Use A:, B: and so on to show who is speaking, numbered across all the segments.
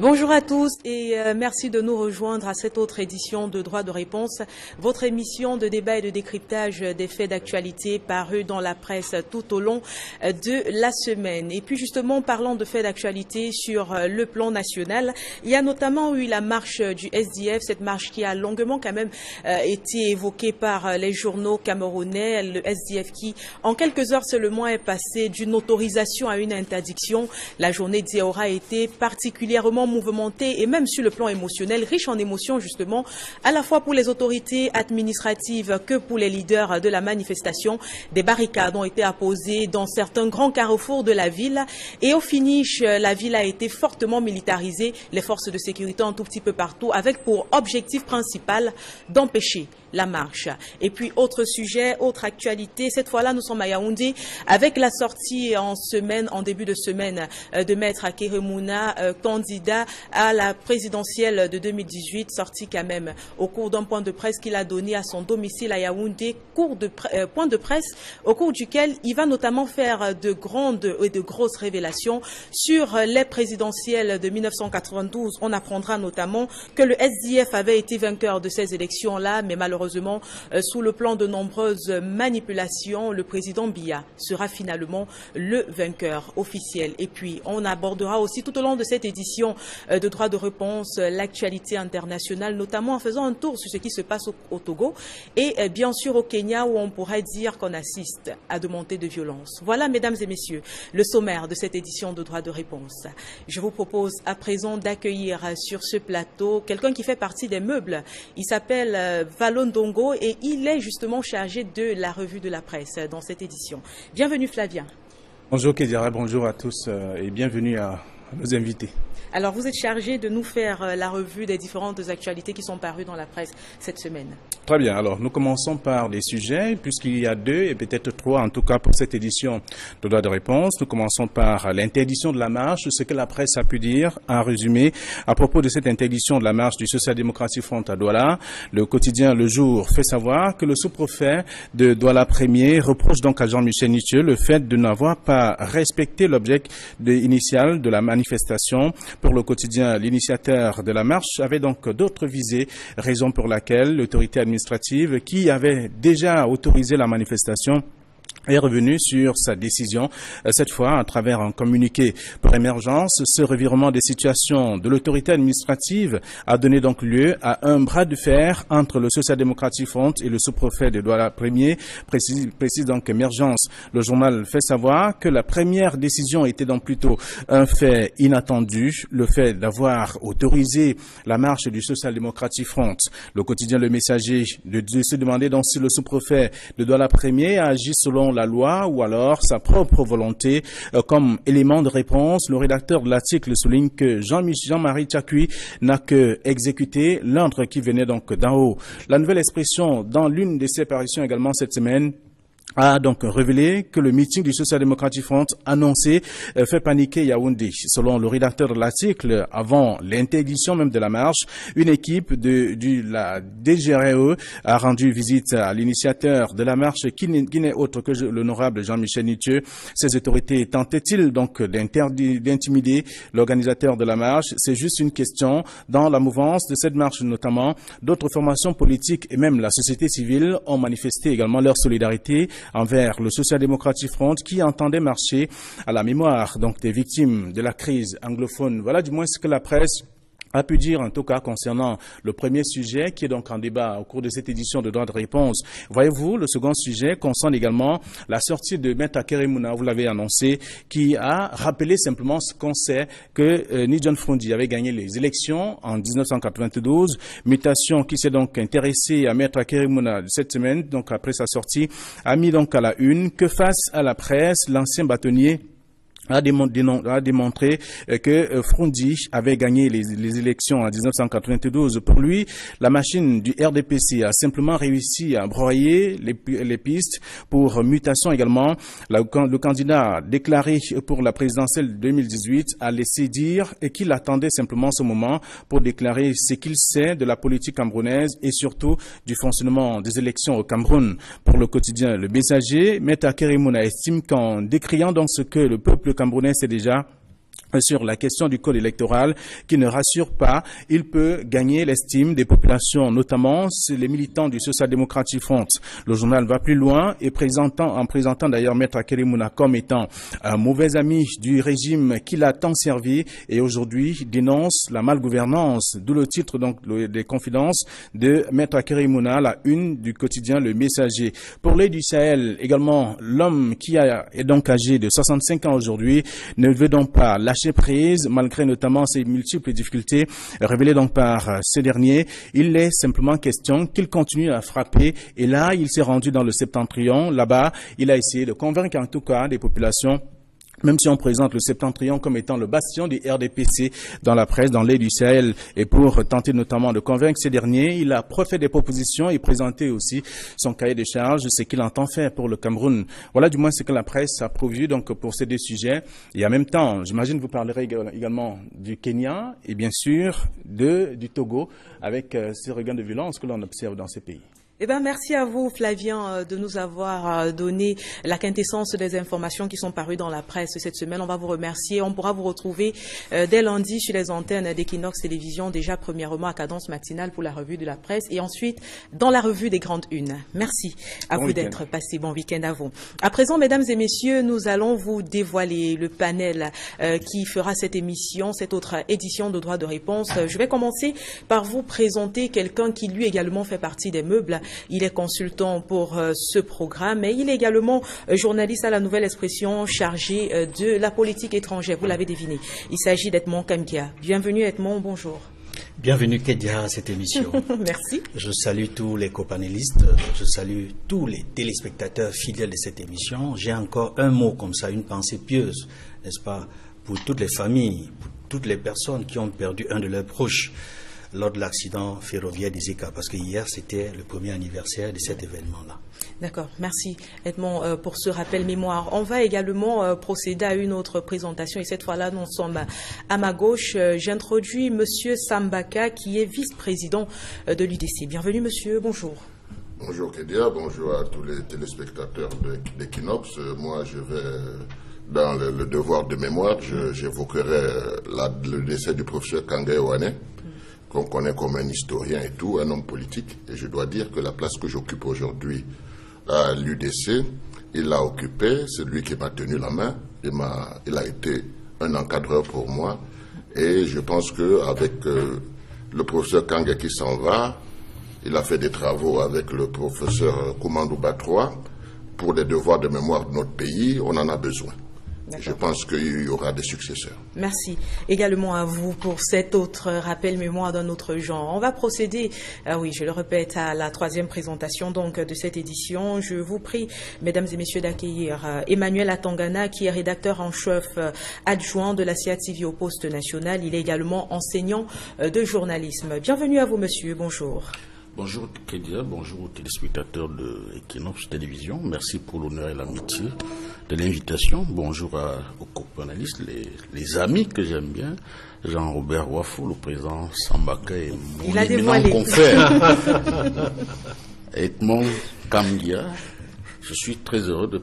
A: Bonjour à tous et merci de nous rejoindre à cette autre édition de Droit de réponse, votre émission de débat et de décryptage des faits d'actualité parus dans la presse tout au long de la semaine. Et puis justement, parlant de faits d'actualité sur le plan national, il y a notamment eu la marche du SDF, cette marche qui a longuement quand même été évoquée par les journaux camerounais, le SDF qui en quelques heures seulement est passé d'une autorisation à une interdiction. La journée d'hier aura été particulièrement mouvementée et même sur le plan émotionnel, riche en émotions justement, à la fois pour les autorités administratives que pour les leaders de la manifestation. Des barricades ont été apposées dans certains grands carrefours de la ville et au finish, la ville a été fortement militarisée, les forces de sécurité un tout petit peu partout, avec pour objectif principal d'empêcher la marche. Et puis, autre sujet, autre actualité, cette fois-là, nous sommes à Yaoundé avec la sortie en début de semaine, de Maître Akeremouna, candidat à la présidentielle de 2018, sorti quand même au cours d'un point de presse qu'il a donné à son domicile à Yaoundé, point de presse au cours duquel il va notamment faire de grandes et de grosses révélations sur les présidentielles de 1992. On apprendra notamment que le SDF avait été vainqueur de ces élections-là, mais malheureusement, sous le plan de nombreuses manipulations, le président Biya sera finalement le vainqueur officiel. Et puis, on abordera aussi tout au long de cette édition de droit de réponse l'actualité internationale, notamment en faisant un tour sur ce qui se passe au Togo et bien sûr au Kenya où on pourrait dire qu'on assiste à de montées de violence. Voilà, mesdames et messieurs, le sommaire de cette édition de droit de réponse. Je vous propose à présent d'accueillir sur ce plateau quelqu'un qui fait partie des meubles. Il s'appelle Valon Dongo et il est justement chargé de la revue de la presse dans cette édition. Bienvenue Flavien.
B: Bonjour Kédiara, bonjour à tous et bienvenue à nos invités.
A: Alors vous êtes chargé de nous faire la revue des différentes actualités qui sont parues dans la presse cette semaine.
B: Très bien, alors nous commençons par les sujets, puisqu'il y a deux et peut-être trois en tout cas pour cette édition de droit de réponse. Nous commençons par l'interdiction de la marche, ce que la presse a pu dire en résumé à propos de cette interdiction de la marche du Social-Démocratique Front à Douala. Le quotidien Le Jour fait savoir que le sous-préfet de Douala Premier reproche donc à Jean-Michel Nitieux le fait de n'avoir pas respecté l'objet initial de la manifestation. Pour le quotidien, l'initiateur de la marche avait donc d'autres visées, raison pour laquelle l'autorité administrative qui avait déjà autorisé la manifestation est revenu sur sa décision, cette fois à travers un communiqué pour émergence. Ce revirement des situations de l'autorité administrative a donné donc lieu à un bras de fer entre le Social-Démocratique Front et le sous-préfet de Douala Premier, précise donc émergence. Le journal fait savoir que la première décision était donc plutôt un fait inattendu, le fait d'avoir autorisé la marche du Social-Démocratique Front. Le quotidien Le Messager de se demander donc si le sous-préfet de Douala Premier a agi selon la loi ou alors sa propre volonté. Comme élément de réponse, le rédacteur de l'article souligne que Jean-Marie Tchakui n'a que exécuté l'ordre qui venait donc d'en haut. La nouvelle expression dans l'une de ses parutions également cette semaine a donc révélé que le meeting du Social-Démocratique Front annoncé fait paniquer Yaoundé. Selon le rédacteur de l'article, avant l'interdiction même de la marche, une équipe de la DGRE a rendu visite à l'initiateur de la marche qui n'est autre que l'honorable Jean-Michel Nitieux. Ces autorités tentaient-ils donc d'intimider l'organisateur de la marche? C'est juste une question. Dans la mouvance de cette marche notamment, d'autres formations politiques et même la société civile ont manifesté également leur solidarité envers le Social-Démocratique Front qui entendait marcher à la mémoire donc des victimes de la crise anglophone. Voilà du moins ce que la presse a pu dire en tout cas concernant le premier sujet qui est donc en débat au cours de cette édition de droit de réponse. Voyez-vous, le second sujet concerne également la sortie de Maître Akeremouna, vous l'avez annoncé, qui a rappelé simplement ce qu'on sait que Nidjon Frondi avait gagné les élections en 1992, mutation qui s'est donc intéressée à Maître Akeremouna cette semaine, donc après sa sortie, a mis donc à la une que face à la presse, l'ancien bâtonnier a démontré que Frondi avait gagné les élections en 1992. Pour lui, la machine du RDPC a simplement réussi à broyer les pistes pour mutation également. Le candidat déclaré pour la présidentielle de 2018 a laissé dire qu'il attendait simplement ce moment pour déclarer ce qu'il sait de la politique camerounaise et surtout du fonctionnement des élections au Cameroun. Pour le quotidien Le Messager, Maître Akeremouna estime qu'en décriant donc ce que le peuple camerounais sait déjà, sur la question du code électoral qui ne rassure pas. Il peut gagner l'estime des populations, notamment les militants du Social Democratic Front. Le journal va plus loin et en présentant d'ailleurs Maître Akerimuna comme étant un mauvais ami du régime qui l'a tant servi et aujourd'hui dénonce la malgouvernance, d'où le titre donc des confidences de Maître Akerimuna, la une du quotidien Le Messager. Pour l'aide du Sahel, également, l'homme qui est donc âgé de 65 ans aujourd'hui ne veut donc pas lâcher prise, malgré notamment ces multiples difficultés révélées donc par ces derniers. Il est simplement question qu'il continue à frapper. Et là, il s'est rendu dans le Septentrion. Là-bas, il a essayé de convaincre en tout cas des populations, même si on présente le Septentrion comme étant le bastion du RDPC dans la presse, dans l'aide du Sahel, et pour tenter notamment de convaincre ces derniers, il a fait des propositions et présenté aussi son cahier de charges, ce qu'il entend faire pour le Cameroun. Voilà du moins ce que la presse a prévu donc pour ces deux sujets. Et en même temps, j'imagine que vous parlerez également du Kenya et bien sûr du Togo avec ces regains de violence que l'on observe dans ces pays.
A: Eh bien, merci à vous, Flavien, de nous avoir donné la quintessence des informations qui sont parues dans la presse cette semaine. On va vous remercier. On pourra vous retrouver dès lundi sur les antennes d'Equinox Télévision, déjà premièrement à cadence matinale pour la revue de la presse et ensuite dans la revue des grandes unes. Merci à vous d'être passé. Bon week-end à vous. À présent, mesdames et messieurs, nous allons vous dévoiler le panel qui fera cette émission, cette autre édition de Droit de réponse. Je vais commencer par vous présenter quelqu'un qui lui également fait partie des meubles. Il est consultant pour ce programme et il est également journaliste à la Nouvelle Expression chargé de la politique étrangère. Vous l'avez deviné. Il s'agit d'Edmond Kamkia. Bienvenue Edmond, bonjour.
C: Bienvenue Kedia à cette émission.
A: Merci.
C: Je salue tous les copanélistes, je salue tous les téléspectateurs fidèles de cette émission. J'ai encore un mot comme ça, une pensée pieuse, n'est-ce pas, pour toutes les familles, pour toutes les personnes qui ont perdu un de leurs proches lors de l'accident ferroviaire des ECA, parce que hier c'était le premier anniversaire de cet événement-là.
A: D'accord, merci Edmond pour ce rappel mémoire. On va également procéder à une autre présentation et cette fois-là nous sommes à ma gauche. J'introduis Monsieur Sambaka qui est vice-président de l'UDC. Bienvenue Monsieur, bonjour.
D: Bonjour Kedia, bonjour à tous les téléspectateurs d'Equinox. Moi je vais dans le devoir de mémoire, j'évoquerai le décès du professeur Kangé Ouane, qu'on connaît comme un historien et tout, un homme politique. Et je dois dire que la place que j'occupe aujourd'hui à l'UDC, il l'a occupée, c'est lui qui m'a tenu la main, il a été un encadreur pour moi. Et je pense qu'avec le professeur Kangé qui s'en va, il a fait des travaux avec le professeur Koumandou Batroua pour les devoirs de mémoire de notre pays, on en a besoin. Je pense qu'il y aura des successeurs.
A: Merci également à vous pour cet autre rappel mémoire d'un autre genre. On va procéder, oui, je le répète, à la troisième présentation donc de cette édition. Je vous prie, mesdames et messieurs, d'accueillir Emmanuel Atangana, qui est rédacteur en chef adjoint de la CIA TV au Poste National. Il est également enseignant de journalisme. Bienvenue à vous, monsieur. Bonjour.
E: Bonjour Kedia, bonjour aux téléspectateurs de Equinox Télévision. Merci pour l'honneur et l'amitié de l'invitation. Bonjour aux co-panélistes, les amis que j'aime bien, Jean-Robert Wafou, le président Sambaka et mon éminent confrère Edmond Kamgia. Je suis très heureux de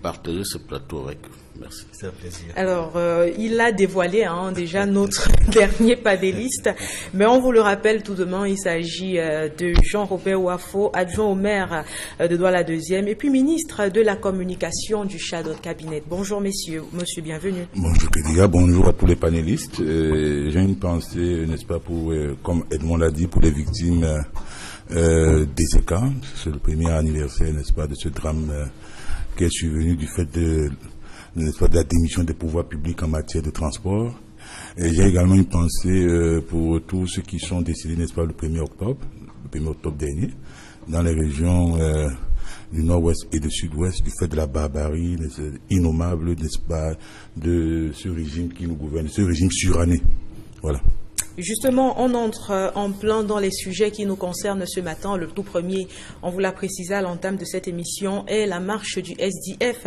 E: partager ce plateau avec eux. Merci.
C: C'est un plaisir.
A: Alors, il a dévoilé déjà notre dernier panéliste, mais on vous le rappelle tout de même, il s'agit de Jean-Robert Wafo, adjoint au maire de Douala 2e et puis ministre de la communication du Shadow Cabinet. Bonjour messieurs, monsieur, bienvenue.
F: Bonjour Kédiga, bonjour à tous les panélistes. J'ai une pensée, n'est-ce pas, pour, comme Edmond l'a dit, pour les victimes des ECA. C'est le premier anniversaire, n'est-ce pas, de ce drame qui est survenu du fait de la démission des pouvoirs publics en matière de transport. Et j'ai également une pensée pour tous ceux qui sont décédés, n'est-ce pas, le 1er octobre dernier, dans les régions du nord-ouest et du sud-ouest, du fait de la barbarie innommable, n'est-ce pas, de ce régime qui nous gouverne, ce régime suranné. Voilà.
A: Justement, on entre en plein dans les sujets qui nous concernent ce matin. Le tout premier, on vous l'a précisé à l'entame de cette émission, est la marche du SDF.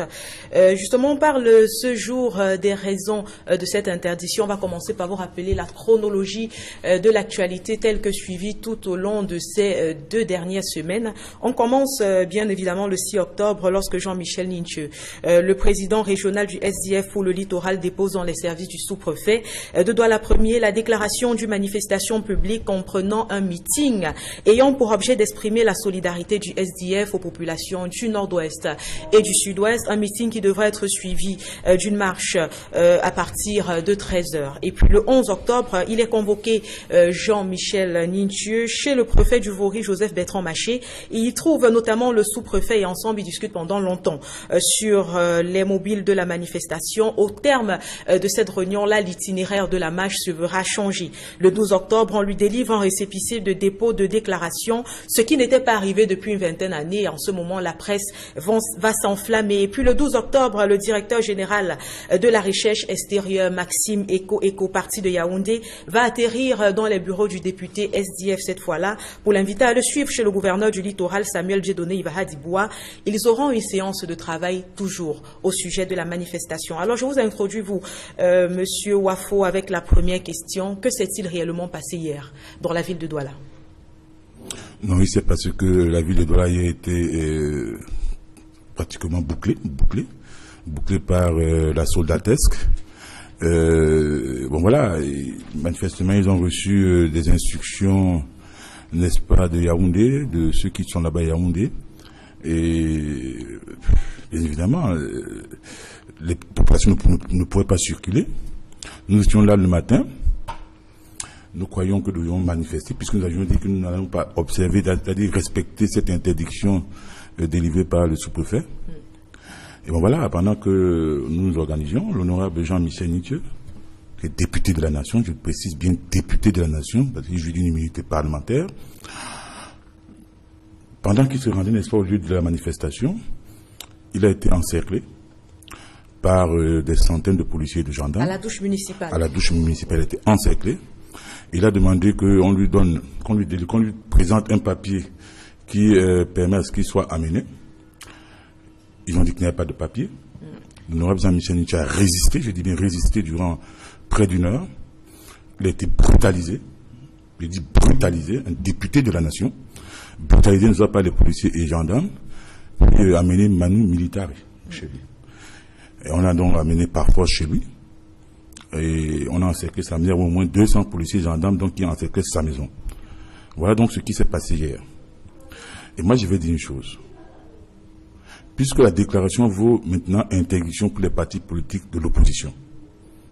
A: Justement, on parle ce jour des raisons de cette interdiction. On va commencer par vous rappeler la chronologie de l'actualité telle que suivie tout au long de ces 2 dernières semaines. On commence bien évidemment le 6 octobre lorsque Jean-Michel Nintieux, le président régional du SDF pour le littoral, dépose dans les services du sous-préfet de Douala-Premier la déclaration d'une manifestation publique comprenant un meeting ayant pour objet d'exprimer la solidarité du SDF aux populations du nord-ouest et du sud-ouest, un meeting qui devrait être suivi d'une marche à partir de 13h. Et puis le 11 octobre, il est convoqué Jean-Michel Nintieux chez le préfet du Vaury, Joseph Bertrand Maché. Il y trouve notamment le sous-préfet et ensemble ils discutent pendant longtemps sur les mobiles de la manifestation. Au terme de cette réunion-là, l'itinéraire de la marche se verra changer. Le 12 octobre, on lui délivre un récépissé de dépôt de déclaration, ce qui n'était pas arrivé depuis une vingtaine d'années. En ce moment, la presse va s'enflammer. Et puis le 12 octobre, le directeur général de la recherche extérieure, Maxime Eko, parti de Yaoundé, va atterrir dans les bureaux du député SDF cette fois-là pour l'inviter à le suivre chez le gouverneur du littoral, Samuel Djedoné Ivahadiboua. Ils auront une séance de travail toujours au sujet de la manifestation. Alors je vous introduis, vous, Monsieur Wafo, avec la première question. Que s'est-il réellement passé hier dans la ville de Douala?
F: Non, oui, c'est parce que la ville de Douala a été pratiquement bouclée par la soldatesque. Bon voilà, manifestement ils ont reçu des instructions, n'est-ce pas, de Yaoundé, de ceux qui sont là-bas à Yaoundé. Et bien évidemment, les populations ne pourraient pas circuler. Nous étions là le matin. Nous croyons que nous devions manifester, puisque nous avions dit que nous n'allons pas observer, c'est-à-dire respecter cette interdiction délivrée par le sous-préfet. Et bon voilà, pendant que nous nous organisions, l'honorable Jean-Michel Nintieux, qui est député de la nation, je précise bien député de la nation, parce qu'il jouit d'une immunité parlementaire, pendant qu'il se rendait, n'est-ce pas, au lieu de la manifestation, il a été encerclé par des centaines de policiers et de gendarmes.
A: À la douche municipale.
F: À la douche municipale, il a été encerclé. Il a demandé qu'on lui donne, qu'on lui présente un papier qui permet à ce qu'il soit amené. Ils ont dit qu'il n'y avait pas de papier. L'honorable Jean-Michel Nintieux a résisté, je dis bien résisté, durant près d'1 heure. Il a été brutalisé. Je dis brutalisé, un député de la nation. Brutalisé ne soit pas les policiers et gendarmes. Et amené manu militaire chez lui. Et on a donc amené par force chez lui. Et on a encerclé sa maison, au moins 200 policiers et gendarmes donc, qui ont encerclé sa maison. Voilà donc ce qui s'est passé hier. Et moi je vais dire une chose. Puisque la déclaration vaut maintenant interdiction pour les partis politiques de l'opposition,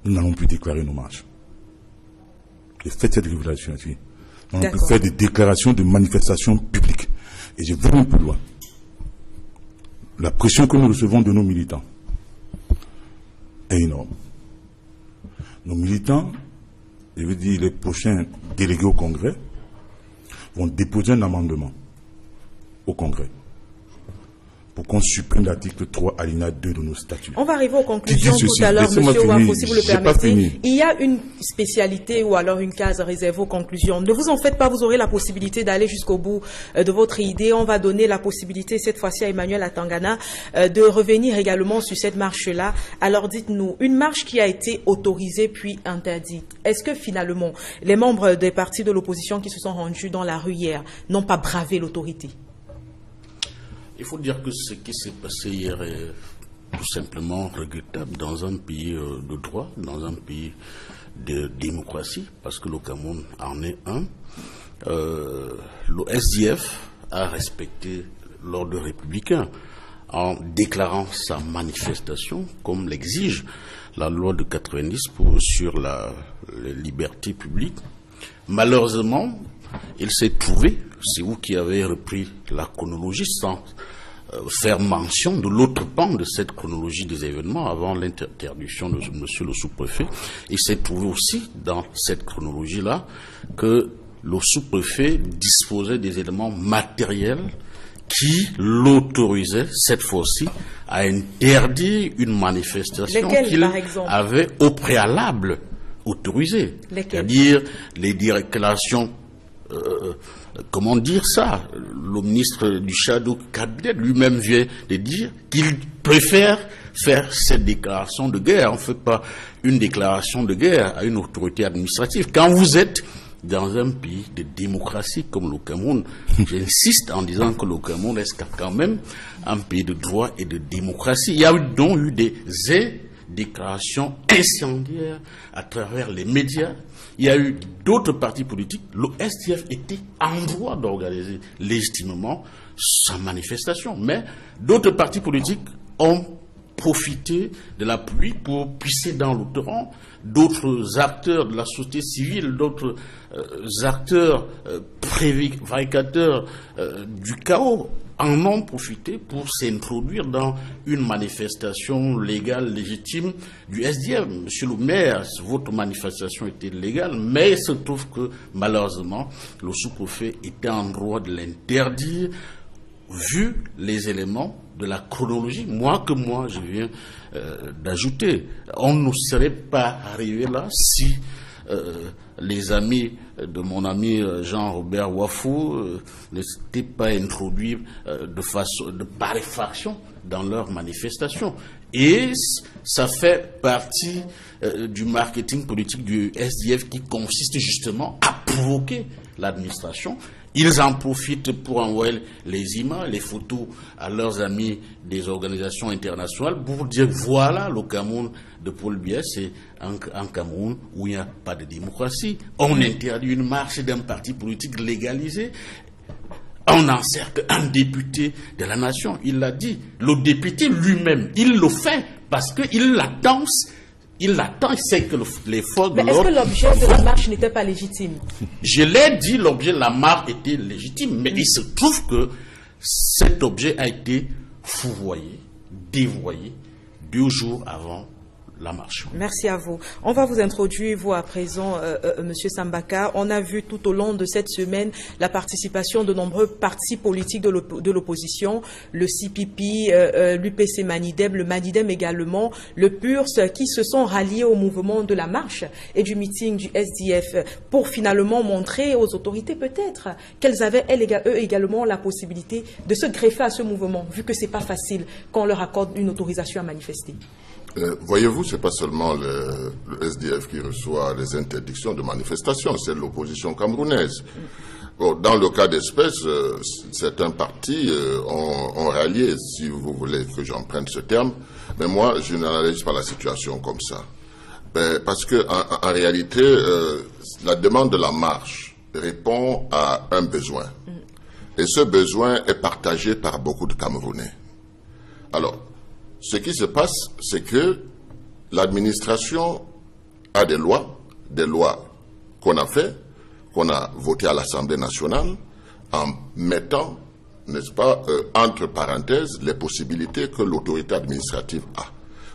F: nous n'allons plus déclarer nos marches. Et faites cette révélation ici. Nous n'allons plus faire des déclarations de manifestations publiques. Et je vais même plus loin. La pression que nous recevons de nos militants est énorme. Nos militants, je veux dire les prochains délégués au Congrès, vont déposer un amendement au Congrès pour qu'on supprime l'article 3 alinéa 2 de nos statuts.
A: On va arriver aux conclusions tout à l'heure, Monsieur Wafo, si vous le permettez. Il y a une spécialité ou alors une case réservée aux conclusions. Ne vous en faites pas, vous aurez la possibilité d'aller jusqu'au bout de votre idée. On va donner la possibilité cette fois-ci à Emmanuel Atangana de revenir également sur cette marche-là. Alors dites-nous, une marche qui a été autorisée puis interdite, est-ce que finalement les membres des partis de l'opposition qui se sont rendus dans la rue hier n'ont pas bravé l'autorité?
E: Il faut dire que ce qui s'est passé hier est tout simplement regrettable dans un pays de droit, dans un pays de démocratie, parce que le Cameroun en est un. Le SDF a respecté l'ordre républicain en déclarant sa manifestation comme l'exige la loi de 90 sur les libertés publiques. Malheureusement, il s'est trouvé, c'est vous qui avez repris la chronologie sans faire mention de l'autre pan de cette chronologie des événements avant l'interdiction de monsieur le sous-préfet. Il s'est trouvé aussi dans cette chronologie-là que le sous-préfet disposait des éléments matériels qui l'autorisait cette fois-ci à interdire une manifestation qu'il avait au préalable autorisées.
A: Lesquelles?
E: C'est-à-dire les déclarations, comment dire ça? Le ministre du Shadow Cabinet lui-même vient de dire qu'il préfère faire cette déclaration de guerre. On ne fait pas une déclaration de guerre à une autorité administrative. Quand vous êtes dans un pays de démocratie comme le Cameroun, j'insiste en disant que le Cameroun reste quand même un pays de droit et de démocratie. Il y a donc eu des déclarations incendiaires à travers les médias. Il y a eu d'autres partis politiques. Le SDF était en droit d'organiser légitimement sa manifestation. Mais d'autres partis politiques ont profité de la pluie pour pisser dans le torrent. D'autres acteurs de la société civile, d'autres acteurs prévaricateurs du chaos en ont profité pour s'introduire dans une manifestation légale, légitime du SDF. Monsieur le maire, votre manifestation était légale, mais il se trouve que malheureusement, le sous-préfet était en droit de l'interdire, vu les éléments de la chronologie, moi je viens d'ajouter. On ne serait pas arrivé là si les amis de mon ami Jean-Robert Wafou ne s'étaient pas introduits de paréfaction dans leur manifestation. Et ça fait partie du marketing politique du SDF qui consiste justement à provoquer l'administration. Ils en profitent pour envoyer les images, les photos à leurs amis des organisations internationales pour dire voilà le Cameroun de Paul Biya, c'est un Cameroun où il n'y a pas de démocratie. On interdit une marche d'un parti politique légalisé. On encercle un député de la nation. Il l'a dit. Le député lui-même, il le fait parce qu'il l'attend. Il l'attend, il sait que les forces de l'ordre...
A: Mais est-ce que l'objet de la marche n'était pas légitime?
E: Je l'ai dit, l'objet de la marche était légitime, mais il se trouve que cet objet a été fourvoyé, dévoyé 2 jours avant la marche.
A: Merci à vous. On va vous introduire, vous, à présent, Monsieur Sambaka. On a vu tout au long de cette semaine la participation de nombreux partis politiques de l'opposition, le CPP, l'UPC Manidem, le Manidem également, le PURS, qui se sont ralliés au mouvement de la marche et du meeting du SDF pour finalement montrer aux autorités peut-être qu'elles avaient, eux également, la possibilité de se greffer à ce mouvement, vu que c'est pas facile qu'on leur accorde une autorisation à manifester.
D: Voyez-vous, c'est pas seulement le SDF qui reçoit les interdictions de manifestation, c'est l'opposition camerounaise. Bon, dans le cas d'espèce, certains partis ont rallié, si vous voulez que j'emprunte ce terme, mais moi, je n'analyse pas la situation comme ça. Parce que en réalité, la demande de la marche répond à un besoin. Et ce besoin est partagé par beaucoup de Camerounais. Alors, ce qui se passe, c'est que l'administration a des lois qu'on a fait, qu'on a votées à l'Assemblée nationale, en mettant, n'est-ce pas, entre parenthèses, les possibilités que l'autorité administrative a.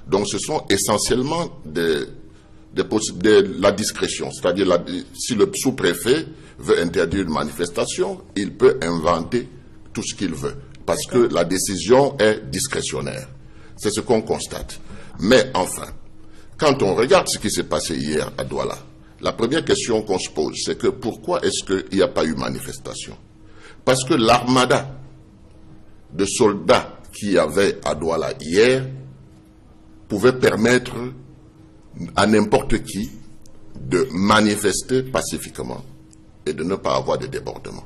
D: Donc ce sont essentiellement de la discrétion, c'est-à-dire si le sous-préfet veut interdire une manifestation, il peut inventer tout ce qu'il veut, parce que la décision est discrétionnaire. C'est ce qu'on constate. Mais enfin, quand on regarde ce qui s'est passé hier à Douala, la première question qu'on se pose, c'est que pourquoi est-ce qu'il n'y a pas eu manifestation? Parce que l'armada de soldats qu'il y avait à Douala hier pouvait permettre à n'importe qui de manifester pacifiquement et de ne pas avoir de débordement.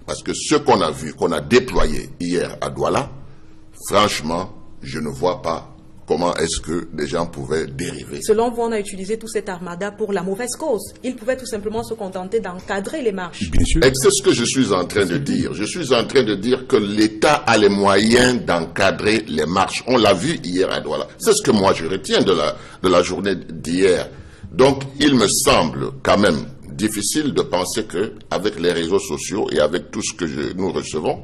D: Parce que ce qu'on a vu, qu'on a déployé hier à Douala, franchement, je ne vois pas comment est-ce que des gens pouvaient dériver.
A: Selon vous, on a utilisé tout cet armada pour la mauvaise cause. Ils pouvaient tout simplement se contenter d'encadrer les marches.
F: Bien sûr.
D: Et c'est ce que je suis en train de dire. Je suis en train de dire que l'État a les moyens d'encadrer les marches. On l'a vu hier à Douala. C'est ce que moi je retiens de la journée d'hier. Donc, il me semble quand même difficile de penser que, avec les réseaux sociaux et avec tout ce que nous recevons,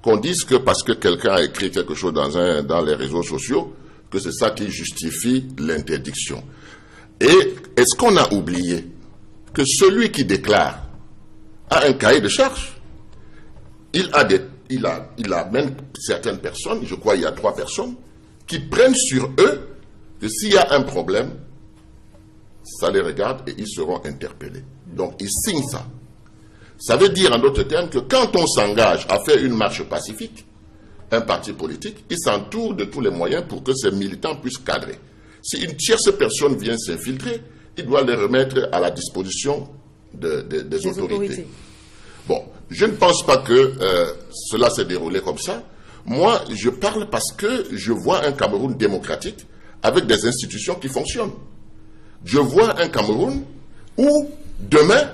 D: qu'on dise que parce que quelqu'un a écrit quelque chose dans les réseaux sociaux, que c'est ça qui justifie l'interdiction. Et est-ce qu'on a oublié que celui qui déclare a un cahier de charges? Il amène certaines personnes, je crois il y a 3 personnes, qui prennent sur eux que s'il y a un problème, ça les regarde et ils seront interpellés. Donc, ils signent ça. Ça veut dire, en d'autres termes, que quand on s'engage à faire une marche pacifique, un parti politique, il s'entoure de tous les moyens pour que ses militants puissent cadrer. Si une tierce personne vient s'infiltrer, il doit les remettre à la disposition des autorités. Bon, je ne pense pas que cela s'est déroulé comme ça. Moi, je parle parce que je vois un Cameroun démocratique avec des institutions qui fonctionnent. Je vois un Cameroun où, demain,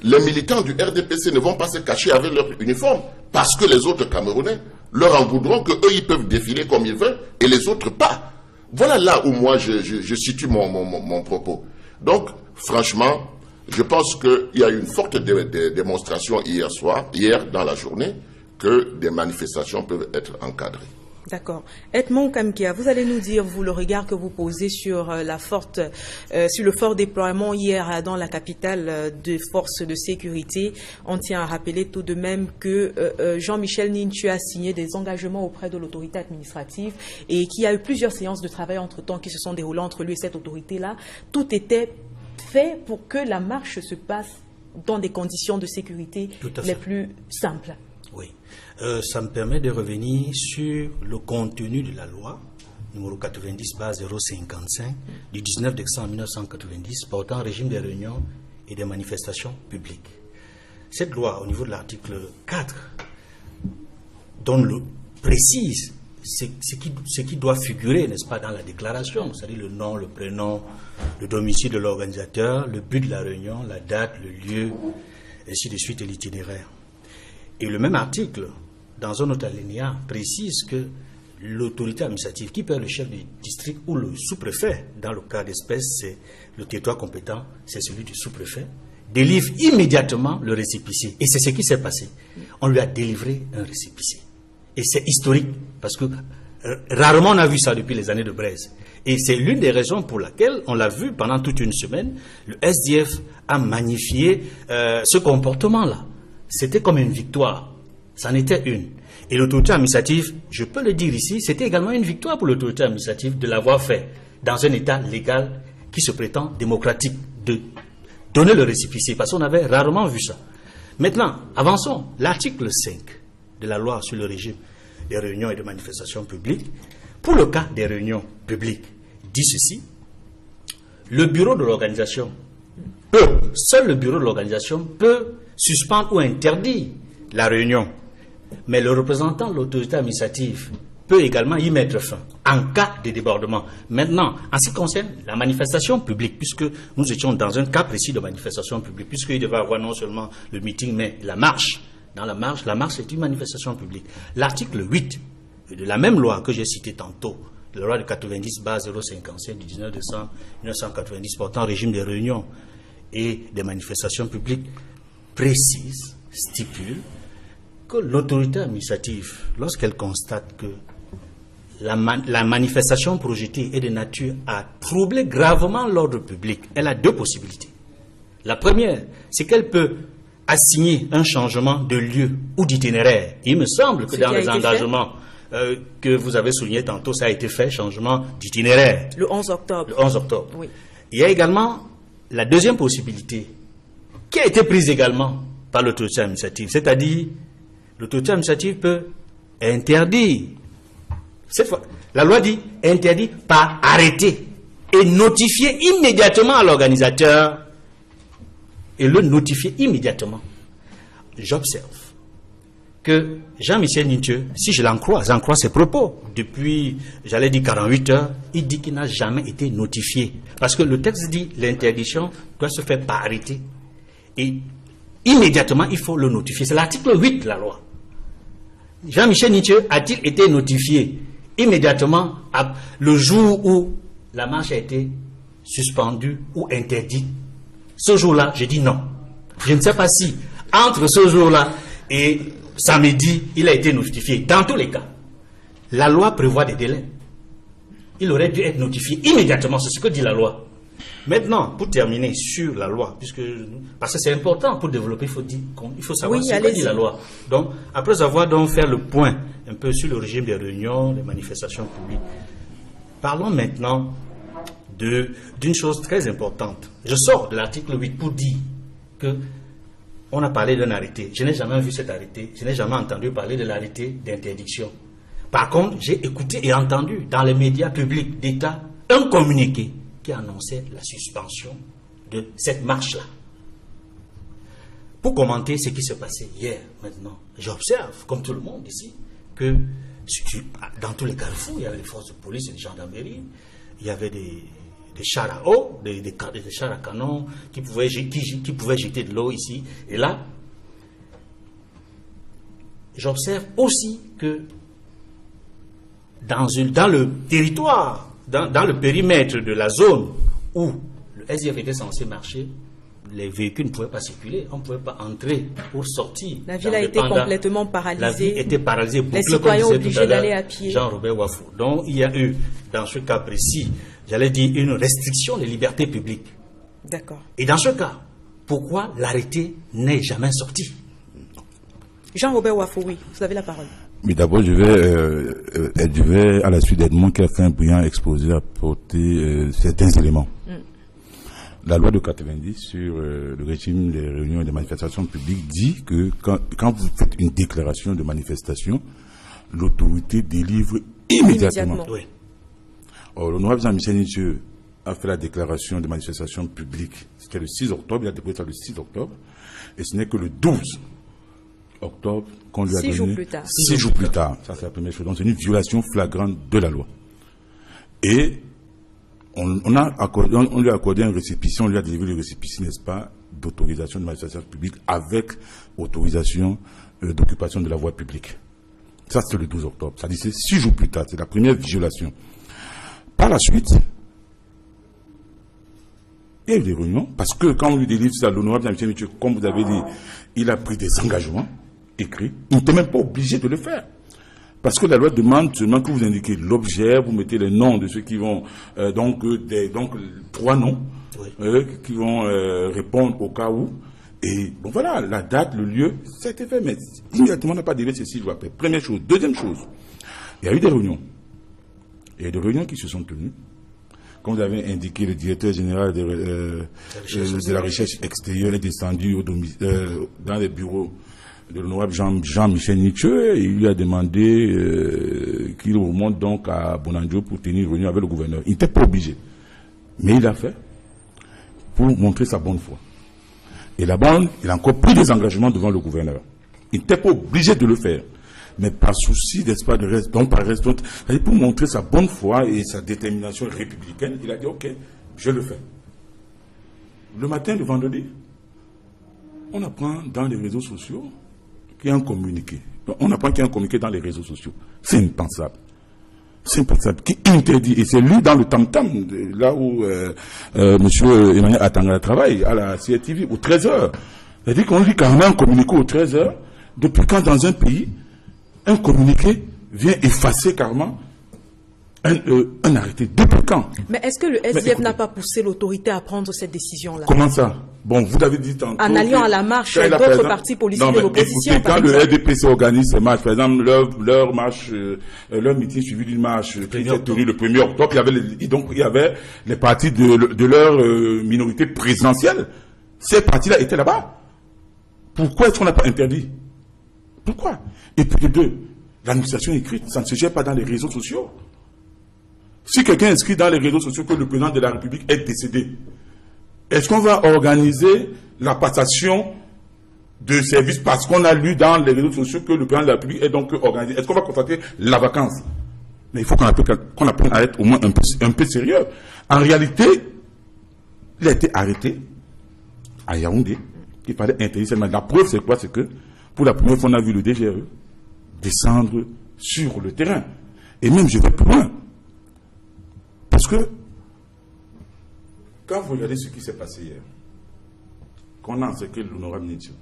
D: les militants du RDPC ne vont pas se cacher avec leur uniforme parce que les autres Camerounais leur en voudront qu'eux, ils peuvent défiler comme ils veulent et les autres pas. Voilà là où moi, je situe mon propos. Donc, franchement, je pense qu'il y a eu une forte démonstration hier dans la journée, que des manifestations peuvent être encadrées.
A: D'accord. Edmond Kamkia, vous allez nous dire, vous, le regard que vous posez sur sur le fort déploiement hier dans la capitale de forces de sécurité. On tient à rappeler tout de même que Jean-Michel Nintu a signé des engagements auprès de l'autorité administrative et qu'il y a eu plusieurs séances de travail entre-temps qui se sont déroulées entre lui et cette autorité-là. Tout était fait pour que la marche se passe dans des conditions de sécurité les plus simples.
C: Oui. Ça me permet de revenir sur le contenu de la loi numéro 90/055 du 19 décembre 1990 portant régime des réunions et des manifestations publiques. Cette loi, au niveau de l'article 4, précise ce qui doit figurer, n'est-ce pas, dans la déclaration, c'est-à-dire le nom, le prénom, le domicile de l'organisateur, le but de la réunion, la date, le lieu, ainsi de suite, et l'itinéraire. Et le même article, dans un autre alinéa, précise que l'autorité administrative, qui peut être le chef du district ou le sous-préfet, dans le cas d'espèce, c'est le territoire compétent, c'est celui du sous-préfet, délivre immédiatement le récépissé. Et c'est ce qui s'est passé. On lui a délivré un récépissé. Et c'est historique, parce que rarement on a vu ça depuis les années de Braise. Et c'est l'une des raisons pour laquelle, on l'a vu pendant toute une semaine, le SDF a magnifié ce comportement-là. C'était comme une victoire. C'en était une. Et l'autorité administrative, je peux le dire ici, c'était également une victoire pour l'autorité administrative de l'avoir fait dans un état légal qui se prétend démocratique, de donner le récépissé, parce qu'on avait rarement vu ça. Maintenant, avançons. L'article 5 de la loi sur le régime des réunions et de manifestations publiques, pour le cas des réunions publiques, dit ceci: le bureau de l'organisation seul le bureau de l'organisation peut suspendre ou interdire la réunion. Mais le représentant de l'autorité administrative peut également y mettre fin en cas de débordement. Maintenant, en ce qui concerne la manifestation publique, puisque nous étions dans un cas précis de manifestation publique, puisqu'il devait y avoir non seulement le meeting, mais la marche. Dans la marche est une manifestation publique. L'article 8 de la même loi que j'ai citée tantôt, de la loi de 90/055 du 19 décembre 1990 portant régime des réunions et des manifestations publiques, précise, stipule que l'autorité administrative, lorsqu'elle constate que la manifestation projetée est de nature à troubler gravement l'ordre public, elle a deux possibilités. La première, c'est qu'elle peut assigner un changement de lieu ou d'itinéraire. Il me semble que dans les engagements que vous avez soulignés tantôt, ça a été fait, changement d'itinéraire.
A: Le 11 octobre.
C: Le 11 octobre.
A: Oui.
C: Il y a également la deuxième possibilité, qui a été prise également par l'autorité administrative, c'est-à-dire l'autorité administrative peut interdire. Cette fois, la loi dit interdit par arrêté et notifier immédiatement à l'organisateur et le notifier immédiatement. J'observe que Jean-Michel Nintu, si j'en crois ses propos, depuis, j'allais dire 48 heures, il dit qu'il n'a jamais été notifié. Parce que le texte dit l'interdiction doit se faire par arrêté. Et immédiatement, il faut le notifier. C'est l'article 8 de la loi. Jean-Michel Nintu a-t-il été notifié immédiatement le jour où la marche a été suspendue ou interdite? Ce jour-là, je dis non. Je ne sais pas si, entre ce jour-là et samedi, il a été notifié. Dans tous les cas, la loi prévoit des délais. Il aurait dû être notifié immédiatement, c'est ce que dit la loi. Maintenant, pour terminer sur la loi, parce que c'est important pour développer, il faut savoir ce que dit la loi. Donc, après avoir donc fait le point un peu sur le régime des réunions, des manifestations publiques, parlons maintenant d'une chose très importante. Je sors de l'article 8 pour dire que on a parlé d'un arrêté. Je n'ai jamais vu cet arrêté. Je n'ai jamais entendu parler de l'arrêté d'interdiction. Par contre, j'ai écouté et entendu dans les médias publics d'État un communiqué qui annonçait la suspension de cette marche-là. Pour commenter ce qui s'est passé hier, maintenant, j'observe, comme tout le monde ici, que dans tous les carrefours, il y avait des forces de police et de gendarmerie, il y avait des chars à eau, des chars à canon qui pouvaient jeter de l'eau ici. Et là, j'observe aussi que dans le territoire, dans le périmètre de la zone où le SDF était censé marcher, les véhicules ne pouvaient pas circuler, on ne pouvait pas entrer pour sortir.
A: La ville a été complètement paralysée.
C: La ville était paralysée.
A: Les citoyens obligés d'aller à pied.
C: Jean-Robert Wafou. Donc il y a eu, dans ce cas précis, j'allais dire une restriction des libertés publiques.
A: D'accord.
C: Et dans ce cas, pourquoi l'arrêté n'est jamais sorti?
A: Jean-Robert Wafou, oui, vous avez la parole.
F: Mais d'abord, je vais, à la suite d'Edmond qui a fait un brillant exposé, apporter certains éléments. La loi de 90 sur le régime des réunions et des manifestations publiques dit que quand vous faites une déclaration de manifestation, l'autorité délivre immédiatement.
C: Oui.
F: Or, l'honorable Jean-Michel Nitieux a fait la déclaration de manifestation publique. C'était le 6 octobre, il a déposé ça le 6 octobre, et ce n'est que le 12 octobre qu'on lui a donné.
A: 6 jours plus tard.
F: 6 jours plus tard. Ça, c'est la première chose. Donc, c'est une violation flagrante de la loi. Et on lui a accordé un récépissé, on lui a délivré le récépissé, n'est-ce pas, d'autorisation de manifestation publique avec autorisation d'occupation de la voie publique. Ça, c'est le 12 octobre. Ça dit, c'est 6 jours plus tard. C'est la première violation. Par la suite, il y a eu des réunions, parce que quand on lui délivre ça, l'honorable Jean-Michel Nitieux, comme vous avez dit, il a pris des engagements écrits. Il n'était même pas obligé de le faire. Parce que la loi demande seulement que vous indiquez l'objet, vous mettez les noms de ceux qui vont, donc 3 noms, qui vont répondre au cas où. Et bon voilà, la date, le lieu, ça a été fait, mais immédiatement on n'a pas délai ces 6 jours après. Première chose. Deuxième chose, il y a eu des réunions. Il y a des réunions qui se sont tenues. Comme vous avez indiqué, le directeur général de la recherche extérieure est descendu dans les bureaux de l'honorable Jean-Michel Nitieux, et il lui a demandé qu'il remonte donc à Bonanjo pour tenir une réunion avec le gouverneur. Il n'était pas obligé. Mais il l'a fait pour montrer sa bonne foi. Et là-bas, il a encore pris des engagements devant le gouverneur. Il n'était pas obligé de le faire. Mais par souci, n'est-ce pas, de reste, donc par reste, pour montrer sa bonne foi et sa détermination républicaine, il a dit, ok, je le fais. Le matin, le vendredi, on apprend dans les réseaux sociaux qu'il y a un communiqué. On apprend qu'il y a un communiqué dans les réseaux sociaux. C'est impensable. C'est impensable. Qui interdit, et c'est lu dans le tam-tam, là où M. Emmanuel Atangana travaille, à la CRTV, aux 13h. C'est-à-dire qu'on lit carrément un communiqué aux 13h, depuis quand dans un pays, un communiqué vient effacer carrément un arrêté. Depuis quand?
A: Mais est-ce que le SDF n'a pas poussé l'autorité à prendre cette décision-là?
F: Comment ça? Bon, vous avez dit tantôt...
A: En alliant à la marche d'autres partis politiques de l'opposition.
F: Écoutez, quand le RDPC organise ses marches, par exemple, leur marche, leur meeting suivi d'une marche qui s'est tenue le 1er octobre, il y avait les partis de leur minorité présidentielle. Ces partis-là étaient là-bas. Pourquoi est-ce qu'on n'a pas interdit? Pourquoi? Et puis deux, l'administration écrite, ça ne se gère pas dans les réseaux sociaux. Si quelqu'un inscrit dans les réseaux sociaux que le président de la République est décédé, est-ce qu'on va organiser la passation de services parce qu'on a lu dans les réseaux sociaux que le président de la République est donc organisé? Est-ce qu'on va constater la vacance? Mais il faut qu'on apprenne à être au moins un peu sérieux. En réalité, il a été arrêté à Yaoundé. Il fallait interdire seulement. La preuve, c'est quoi? C'est que pour la première fois, on a vu le DGE descendre sur le terrain. Et même, je vais plus loin. Parce que, quand vous regardez ce qui s'est passé hier, qu'on a encerclé l'honorable Nitieux,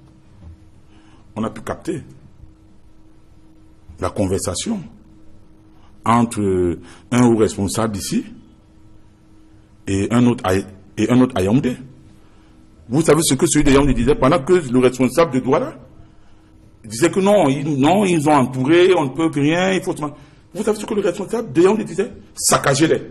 F: on a pu capter la conversation entre un haut responsable ici et un autre à Yaoundé. Vous savez ce que celui de Yaoundé disait pendant que le responsable de Douala disait que non, ils ont entouré, on ne peut rien, il faut... Vous savez ce que le responsable de Yaoundé disait? Saccagez-les.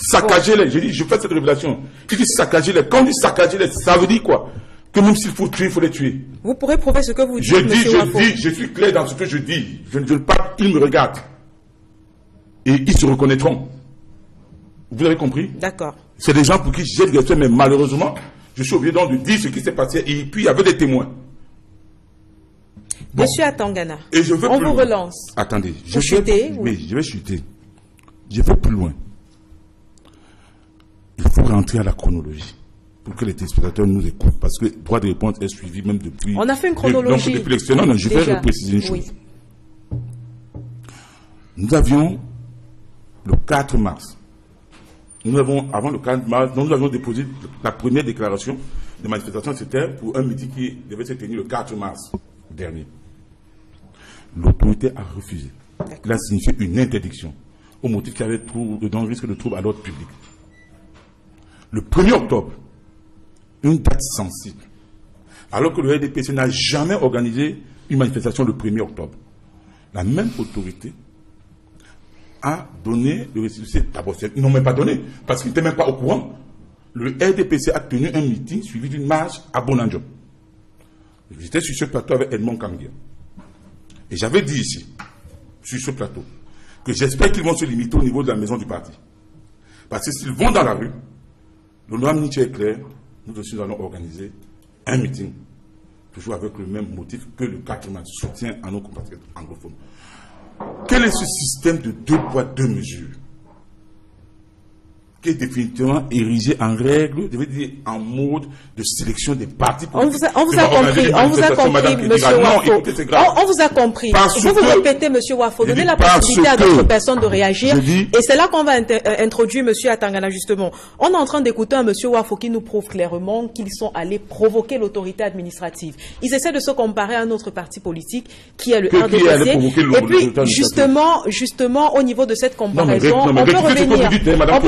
F: Saccager-les. J'ai dit, je fais cette révélation. Qui dit saccager-les? Quand on dit saccager-les, ça veut dire quoi? Que même s'il faut tuer, il faut les tuer.
A: Vous pourrez prouver ce que vous dites,
F: je dis, je suis clair dans ce que je dis. Je ne pas, ils me regardent. Et ils se reconnaîtront. Vous avez compris?
A: D'accord.
F: C'est des gens pour qui j'ai du respect, mais malheureusement, je suis obligé donc de dire ce qui s'est passé. Et puis, il y avait des témoins.
A: Bon. Monsieur Atangana,
F: et je veux
A: on vous relance.
F: Attendez,
A: je vais chuter.
F: Je vais chuter. Je vais plus loin. Il faut rentrer à la chronologie pour que les téléspectateurs nous écoutent, parce que le droit de réponse est suivi même depuis.
A: On a fait une chronologie.
F: Donc, depuis l'extérieur, non, je vais repréciser une chose. Nous avions le 4 mars. Avant le 4 mars, nous avions déposé la première déclaration de manifestation, c'était pour un meeting qui devait se tenir le 4 mars dernier. L'autorité a refusé. Il a signifié une interdiction au motif qu'il y avait de risque de trouble à l'ordre public. Le 1er octobre, une date sensible, alors que le RDPC n'a jamais organisé une manifestation le 1er octobre, la même autorité a donné le récépissé. D'abord, ils n'ont même pas donné, parce qu'ils n'étaient même pas au courant. Le RDPC a tenu un meeting suivi d'une marche à Bonanjo. J'étais sur ce plateau avec Edmond Kamgia. Et j'avais dit ici, sur ce plateau, que j'espère qu'ils vont se limiter au niveau de la maison du parti. Parce que s'ils vont dans la rue, l'honorable Nietzsche est clair, nous aussi nous allons organiser un meeting, toujours avec le même motif que le 4 mars, soutien à nos compatriotes anglophones. Quel est ce système de 2 poids 2 mesures qui est définitivement érigé en règle, je veux dire en mode de sélection des partis politiques?
A: On vous a compris, monsieur Wafo. On vous a compris. Vous répétez, monsieur Wafo, donnez la possibilité à d'autres personnes de réagir. Et c'est là qu'on va introduire monsieur Atangana, justement. On est en train d'écouter un monsieur Wafo qui nous prouve clairement qu'ils sont allés provoquer l'autorité administrative. Ils essaient de se comparer à un autre parti politique qui est le RDPC. Et puis, justement, au niveau de cette comparaison, on peut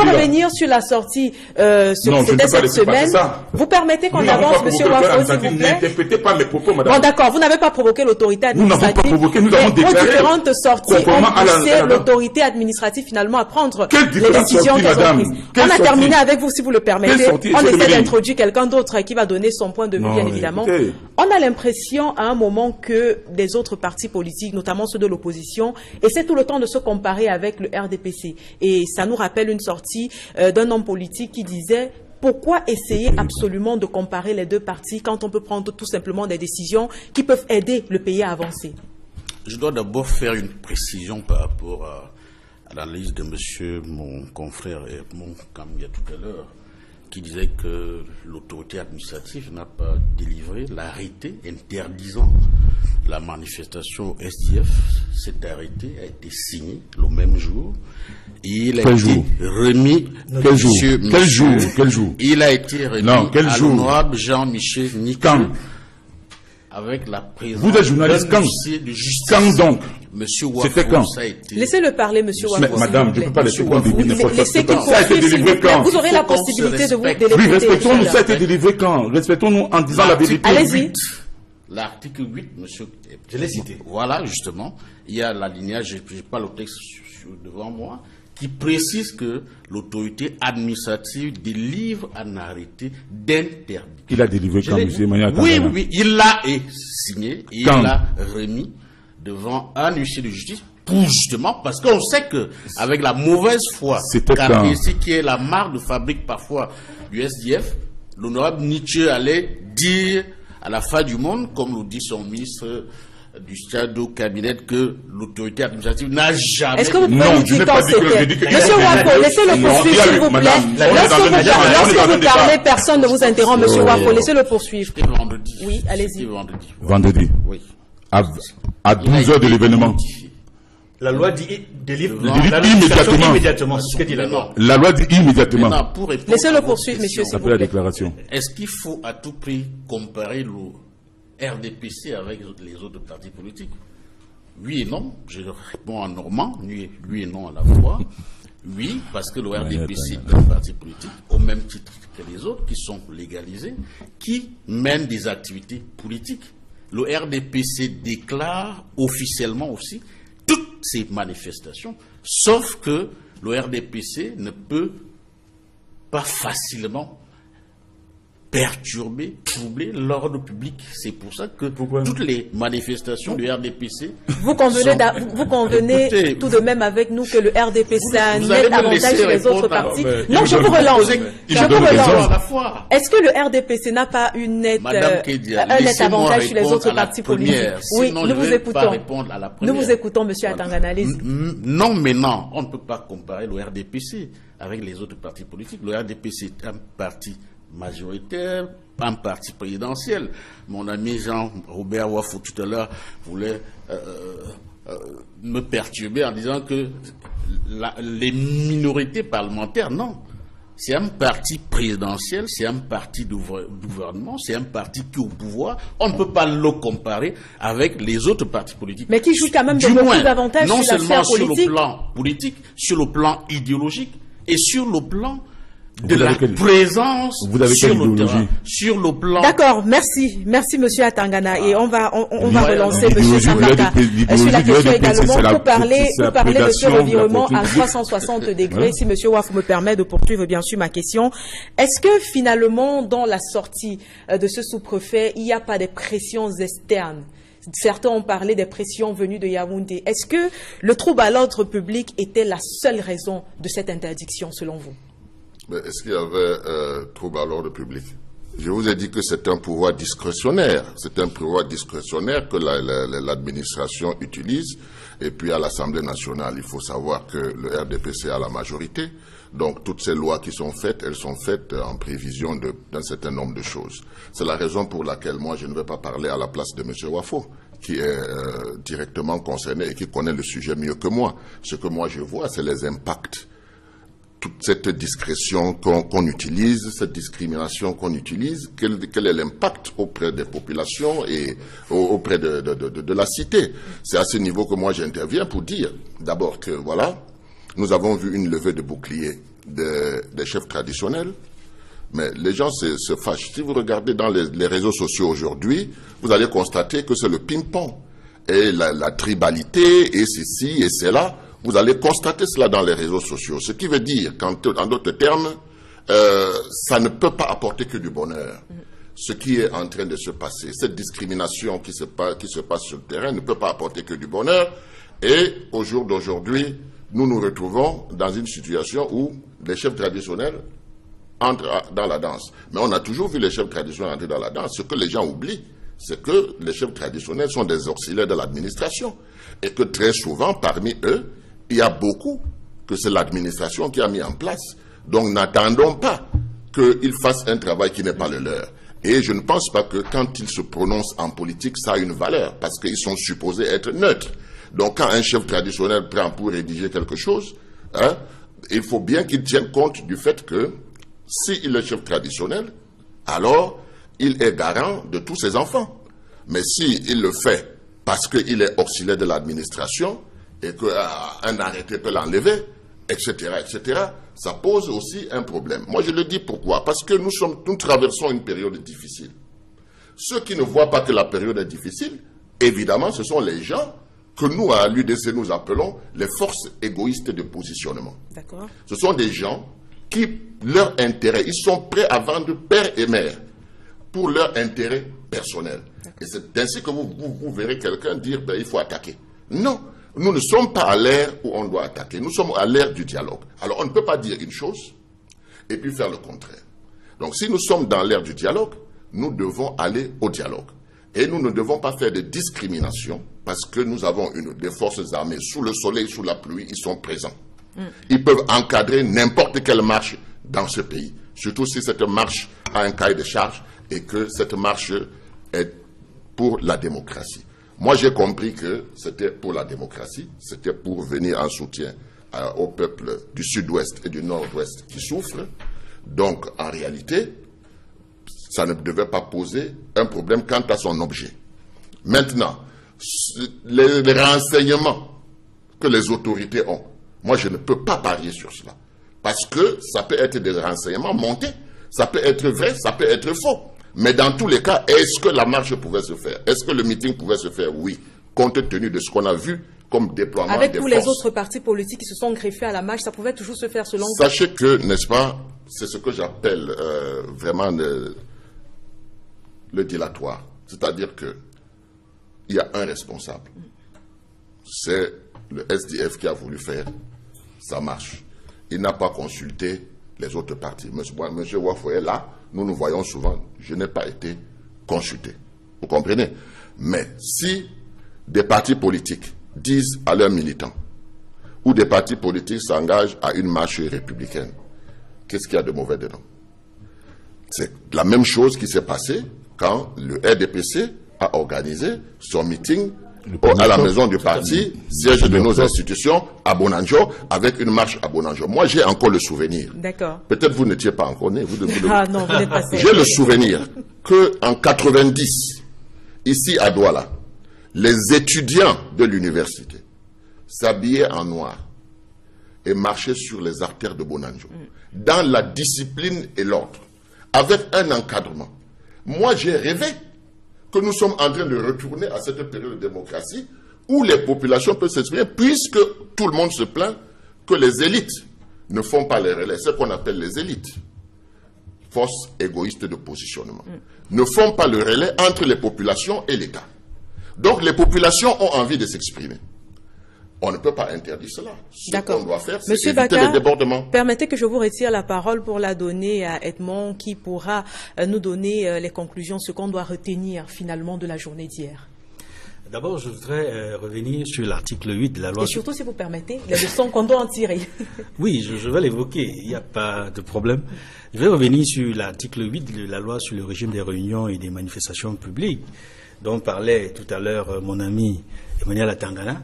A: revenir sur la sortie, c'était cette semaine. Vous permettez qu'on avance, monsieur Wafo, s'il vous plaît?
F: N'interprétez pas mes propos, madame.
A: Bon, d'accord, vous n'avez pas provoqué l'autorité administrative.
F: Nous n'avons pas provoqué, nous avons déclaré.
A: Aux différentes sorties, on poussait l'autorité administrative finalement à prendre les décisions qu'elles ont prises. On a terminé avec vous, si vous le permettez. On essaie d'introduire quelqu'un d'autre qui va donner son point de vue, bien évidemment. On a l'impression, à un moment, que des autres partis politiques, notamment ceux de l'opposition, essaient tout le temps de se comparer avec le RDPC. Et ça nous rappelle une sortie d'un homme politique qui disait: pourquoi essayer absolument de comparer les deux partis quand on peut prendre tout simplement des décisions qui peuvent aider le pays à avancer?
E: Je dois d'abord faire une précision par rapport à l'analyse de monsieur, mon confrère Edmond Kamgia tout à l'heure, qui disait que l'autorité administrative n'a pas délivré l'arrêté interdisant la manifestation au SDF. Cet arrêté a été signé le même jour. Et il a été remis.
F: Quel jour?
E: Il a été remis à l'honorable Jean-Michel Nikan avec la présence.
F: Vous êtes journaliste quand? Quand donc?
E: Monsieur Wafo,
F: c'était quand?
E: ça a été...
A: Laissez-le parler, monsieur Wafo.
F: Madame, je ne peux pas laisser qu'on débute n'importe quoi.
A: Ça a été délivré quand? Vous aurez la possibilité de vous délivrer.
F: Oui, respectons-nous, ça a été délivré quand? Respectons-nous en disant la vérité.
A: Allez-y.
E: L'article 8, monsieur...
C: Je l'ai cité.
E: Voilà, justement. Il y a l'alinéa, je n'ai pas le texte devant moi, qui précise que l'autorité administrative délivre un arrêté d'interdiction.
F: Il a délivré quand, monsieur Emmanuel?
E: Oui, il l'a signé et il l'a remis devant un huissier de justice, pour justement, parce qu'on sait que avec la mauvaise foi caractéristique qui est la marque de fabrique parfois du SDF, l'honorable Nietzsche allait dire à la fin du monde, comme le dit son ministre du shadow cabinet, que l'autorité administrative n'a jamais...
A: Est-ce que vous pouvez nous dire quand c'était? Monsieur Wafo, laissez-le poursuivre, s'il vous plaît. Lorsque vous parlez, personne ne vous interrompt, monsieur Wafo, laissez-le poursuivre.
E: C'était vendredi.
A: Oui, allez-y.
F: Vendredi.
E: Oui.
F: À 12 heures de l'événement.
C: La loi dit délivre
F: immédiatement.
C: C'est ce que dit la loi.
F: La loi dit immédiatement.
A: Laissez-le poursuivre, monsieur, s'il vous plaît.
F: Après la déclaration.
E: Est-ce qu'il faut à tout prix comparer le RDPC avec les autres partis politiques? Oui et non. Je réponds en normand, oui et non à la fois. Oui, parce que le RDPC est un parti politique, au même titre que les autres, qui sont légalisés, qui mènent des activités politiques. Le RDPC déclare officiellement aussi toutes ces manifestations, sauf que le RDPC ne peut pas facilement perturber, troubler l'ordre public. C'est pour ça que toutes les manifestations du RDPC...
A: Vous convenez tout de même avec nous que le RDPC a un net avantage sur les autres partis. Non, je vous relance. Est-ce que le RDPC n'a pas un net avantage sur les autres partis politiques? Oui, nous vous écoutons. Nous vous écoutons, monsieur Atangana.
E: Non, mais non, on ne peut pas comparer le RDPC avec les autres partis politiques. Le RDPC est un parti majoritaire, un parti présidentiel. Mon ami Jean-Robert Wafou tout à l'heure voulait me perturber en disant que les minorités parlementaires, non. C'est un parti présidentiel, c'est un parti du gouvernement, c'est un parti qui est au pouvoir. On ne peut pas le comparer avec les autres partis politiques.
A: Mais qui joue quand même de beaucoup d'avantages sur la sphère politique.
E: Non seulement sur le plan politique, sur le plan idéologique et sur le plan de la présence sur le terrain, sur le plan...
A: D'accord, merci monsieur Atangana. Et on va relancer monsieur Sambaka sur la question également pour parler de ce revirement à 360 degrés. Si monsieur Waf me permet de poursuivre bien sûr ma question. Est-ce que finalement dans la sortie de ce sous-préfet, il n'y a pas des pressions externes? Certains ont parlé des pressions venues de Yaoundé. Est-ce que le trouble à l'ordre public était la seule raison de cette interdiction selon vous?
D: Mais est-ce qu'il y avait trouble à l'ordre public? Je vous ai dit que c'est un pouvoir discrétionnaire. C'est un pouvoir discrétionnaire que l'administration utilise. Et puis à l'Assemblée nationale, il faut savoir que le RDPC a la majorité. Donc toutes ces lois qui sont faites, elles sont faites en prévision d'un certain nombre de choses. C'est la raison pour laquelle moi je ne vais pas parler à la place de M. Wafo, qui est directement concerné et qui connaît le sujet mieux que moi. Ce que moi je vois, c'est les impacts. Toute cette discrétion qu'on utilise, cette discrimination qu'on utilise, quel est l'impact auprès des populations et auprès de la cité. C'est à ce niveau que moi j'interviens pour dire d'abord que voilà, nous avons vu une levée de boucliers des chefs traditionnels, mais les gens se fâchent. Si vous regardez dans les réseaux sociaux aujourd'hui, vous allez constater que c'est le ping-pong et la tribalité et ceci et cela. Vous allez constater cela dans les réseaux sociaux. Ce qui veut dire qu'en d'autres termes, ça ne peut pas apporter que du bonheur. Ce qui est en train de se passer, cette discrimination qui se passe sur le terrain ne peut pas apporter que du bonheur. Et au jour d'aujourd'hui, nous nous retrouvons dans une situation où les chefs traditionnels entrent dans la danse. Mais on a toujours vu les chefs traditionnels entrer dans la danse. Ce que les gens oublient, c'est que les chefs traditionnels sont des auxiliaires de l'administration. Et que très souvent, parmi eux, il y a beaucoup que c'est l'administration qui a mis en place. Donc n'attendons pas qu'ils fassent un travail qui n'est pas le leur. Et je ne pense pas que quand ils se prononcent en politique, ça a une valeur, parce qu'ils sont supposés être neutres. Donc quand un chef traditionnel prend pour rédiger quelque chose, il faut bien qu'il tienne compte du fait que s'il est chef traditionnel, alors il est garant de tous ses enfants. Mais s'il le fait parce qu'il est auxiliaire de l'administration, et qu'un arrêté peut l'enlever, etc., ça pose aussi un problème. Moi, je le dis pourquoi? Parce que nous traversons une période difficile. Ceux qui ne voient pas que la période est difficile, évidemment, ce sont les gens que nous, à l'UDC, nous appelons les forces égoïstes de positionnement. D'accord. Ce sont des gens qui, leur intérêt, ils sont prêts à vendre père et mère pour leur intérêt personnel. Et c'est ainsi que vous verrez quelqu'un dire, il faut attaquer. Non. Nous ne sommes pas à l'ère où on doit attaquer. Nous sommes à l'ère du dialogue. Alors, on ne peut pas dire une chose et puis faire le contraire. Donc, si nous sommes dans l'ère du dialogue, nous devons aller au dialogue. Et nous ne devons pas faire de discrimination parce que nous avons des forces armées sous le soleil, sous la pluie, ils sont présents. Ils peuvent encadrer n'importe quelle marche dans ce pays. Surtout si cette marche a un cahier de charge et que cette marche est pour la démocratie. Moi, j'ai compris que c'était pour la démocratie, c'était pour venir en soutien au peuple du sud-ouest et du nord-ouest qui souffrent. Donc, en réalité, ça ne devait pas poser un problème quant à son objet. Maintenant, les renseignements que les autorités ont, moi, je ne peux pas parier sur cela. Parce que ça peut être des renseignements montés, ça peut être vrai, ça peut être faux. Mais dans tous les cas, est-ce que la marche pouvait se faire? Est-ce que le meeting pouvait se faire? Oui, compte tenu de ce qu'on a vu comme déploiement
A: avec
D: des
A: tous
D: forces.
A: les autres partis politiques qui se sont greffés à la marche, ça pouvait toujours se faire selon vous?
D: Sachez que, n'est-ce pas, c'est ce que j'appelle vraiment le dilatoire. C'est-à-dire que il y a un responsable. C'est le SDF qui a voulu faire sa marche. Il n'a pas consulté les autres partis. Monsieur Wafoye, là, nous voyons souvent, je n'ai pas été consulté. Vous comprenez? Mais si des partis politiques disent à leurs militants, ou des partis politiques s'engagent à une marche républicaine, qu'est-ce qu'il y a de mauvais dedans? C'est la même chose qui s'est passée quand le RDPC a organisé son meeting à la maison du parti, siège de nos institutions, à Bonanjo, avec une marche à Bonanjo. Moi, j'ai encore le souvenir.
A: D'accord.
D: Peut-être vous n'étiez pas encore né.
A: Ah non, vous n'êtes pas sûr.
D: J'ai le souvenir qu'en 90, ici à Douala, les étudiants de l'université s'habillaient en noir et marchaient sur les artères de Bonanjo, dans la discipline et l'ordre, avec un encadrement. Moi, j'ai rêvé que nous sommes en train de retourner à cette période de démocratie où les populations peuvent s'exprimer, puisque tout le monde se plaint que les élites ne font pas les relais, ce qu'on appelle les élites, forces égoïstes de positionnement, ne font pas le relais entre les populations et l'État. Donc les populations ont envie de s'exprimer. On ne peut pas interdire cela. Ce qu'on doit faire, c'est éviter les débordements.
A: Permettez que je vous retire la parole pour la donner à Edmond, qui pourra nous donner les conclusions, ce qu'on doit retenir finalement de la journée d'hier.
C: D'abord, je voudrais revenir sur l'article 8 de la loi.
A: Et surtout, si vous permettez, les leçons qu'on doit en tirer.
C: Oui, je vais l'évoquer, il n'y a pas de problème. Je vais revenir sur l'article 8 de la loi sur le régime des réunions et des manifestations publiques, dont parlait tout à l'heure mon ami Emmanuel Atangana.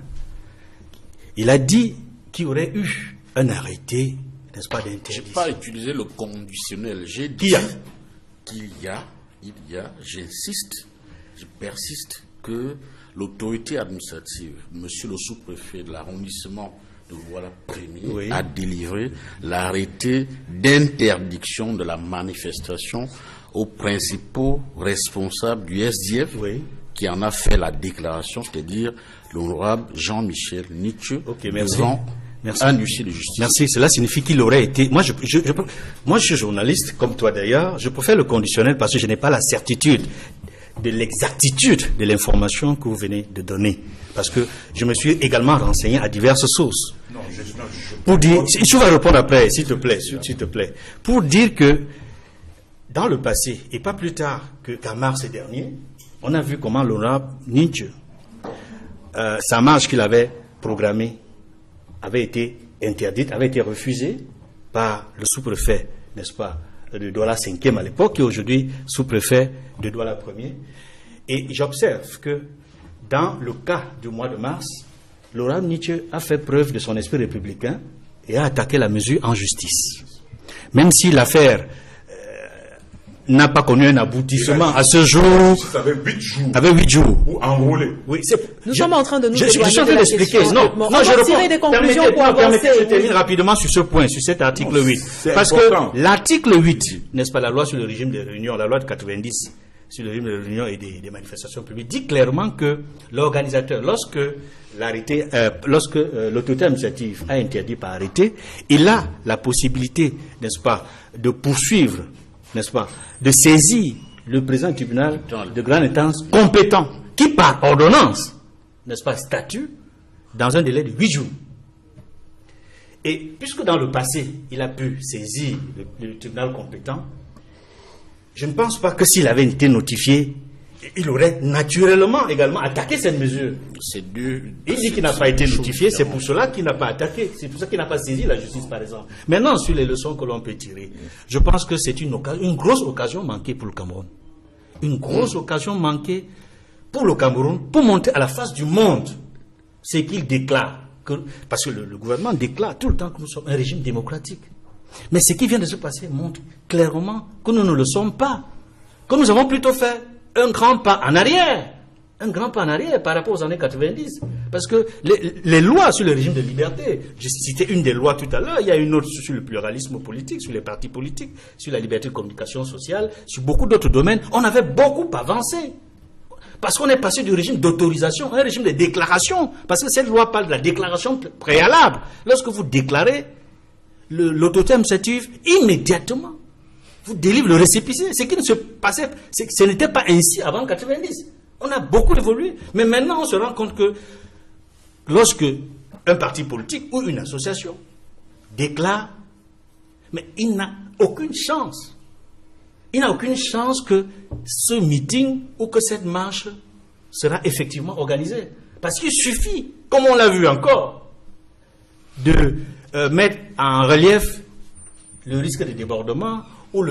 C: Il a dit qu'il y aurait eu un arrêté, n'est-ce pas, d'interdiction.
E: Je n'ai pas utilisé le conditionnel. J'ai dit qu'il y a, j'insiste, je persiste, que l'autorité administrative, monsieur le sous-préfet de l'arrondissement de Douala Premier, a délivré l'arrêté d'interdiction de la manifestation aux principaux responsables du SDF, qui en a fait la déclaration, c'est-à-dire l'honorable Jean-Michel Nietzsche, devant un huissier de justice.
C: Merci, cela signifie qu'il aurait été... Moi, je suis journaliste, comme toi d'ailleurs, je préfère le conditionnel parce que je n'ai pas la certitude de l'exactitude de l'information que vous venez de donner. Parce que je me suis également renseigné à diverses sources. Pour dire... Je vais répondre après, s'il te plaît. Pour dire que dans le passé, et pas plus tard qu'en mars dernier, on a vu comment l'honorable Nietzsche, sa marche qu'il avait programmée, avait été interdite, avait été refusée par le sous-préfet, n'est-ce pas, de Douala 5e à l'époque, qui est aujourd'hui sous-préfet de Douala 1er. Et j'observe que dans le cas du mois de mars, l'honorable Nietzsche a fait preuve de son esprit républicain et a attaqué la mesure en justice. Même si l'affaire n'a pas connu un aboutissement à ce jour.
F: Avec 8 jours.
C: Avec 8 jours.
F: Ou enrôlé.
C: Oui,
A: nous sommes en train de nous éloigner
C: je suis en train d'expliquer. Non, je
A: tirer des conclusions pour avancer.
C: Je termine rapidement sur ce point, sur cet article 8. Parce que l'article 8, n'est-ce pas, la loi sur le régime des réunions, la loi de 90 sur le régime des réunions et des manifestations publiques, dit clairement que l'organisateur, lorsque l'autorité administrative a interdit par arrêté, il a la possibilité, n'est-ce pas, de poursuivre, n'est-ce pas, de saisir le président du tribunal de grande instance compétent, qui par ordonnance, n'est-ce pas, statue dans un délai de 8 jours. Et puisque dans le passé, il a pu saisir le tribunal compétent, je ne pense pas que s'il avait été notifié, il aurait naturellement également attaqué cette mesure. Il dit qu'il n'a pas été notifié, c'est pour cela qu'il n'a pas attaqué, c'est pour ça qu'il n'a pas saisi la justice, par exemple. Maintenant, sur les leçons que l'on peut tirer, je pense que c'est une grosse occasion manquée pour le Cameroun. Une grosse occasion manquée pour le Cameroun, pour montrer à la face du monde ce qu'il déclare. Parce que le gouvernement déclare tout le temps que nous sommes un régime démocratique. Mais ce qui vient de se passer montre clairement que nous ne le sommes pas. Que nous avons plutôt fait un grand pas en arrière. Un grand pas en arrière par rapport aux années 90. Parce que les lois sur le régime de liberté, j'ai cité une des lois tout à l'heure, il y a une autre sur le pluralisme politique, sur les partis politiques, sur la liberté de communication sociale, sur beaucoup d'autres domaines. On avait beaucoup avancé. Parce qu'on est passé du régime d'autorisation à un régime de déclaration. Parce que cette loi parle de la déclaration préalable. Lorsque vous déclarez, l'autorité administrative, immédiatement, vous délivre le récépissé. Ce qui ne se passait, ce n'était pas ainsi avant 90. On a beaucoup évolué. Mais maintenant, on se rend compte que lorsque un parti politique ou une association déclare, mais il n'a aucune chance. Il n'a aucune chance que ce meeting ou que cette marche sera effectivement organisée. Parce qu'il suffit, comme on l'a vu encore, de mettre en relief le risque de débordement ou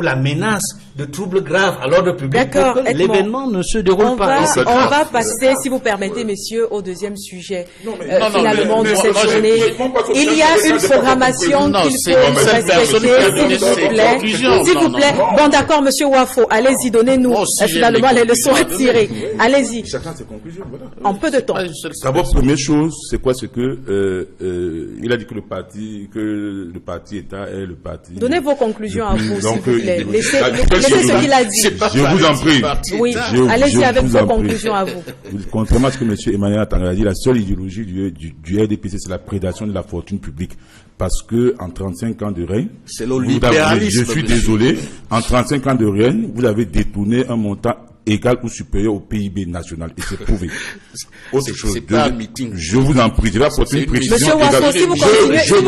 C: la menace de troubles graves à l'ordre public pour que l'événement ne se déroule pas.
A: On va passer, si vous permettez, messieurs, au deuxième sujet finalement de cette journée. Il y a une programmation qu'il faut respecter, s'il vous plaît. Bon, d'accord, monsieur Wafo, allez-y, donnez-nous finalement les leçons à tirer. Allez-y.
F: Chacun ses conclusions, voilà.
A: En peu de temps.
F: D'abord, première chose, c'est quoi? C'est que il a dit que le parti État est le parti.
A: Donnez vos conclusions à vous, s'il vous plaît. Laissez ce qu'il a dit.
F: Je vous en prie.
A: Oui, allez-y avec vos conclusions à vous.
F: Contrairement à ce que M. Emmanuel Atangana a dit, la seule idéologie du RDPC, c'est la prédation de la fortune publique. Parce que en 35 ans de règne, je suis désolé, en 35 ans de règne, vous avez détourné un montant égal ou supérieur au PIB national. Et c'est prouvé. Autre chose. Je vous en prie. Je vais apporter une précision.
A: Monsieur Wasso, si vous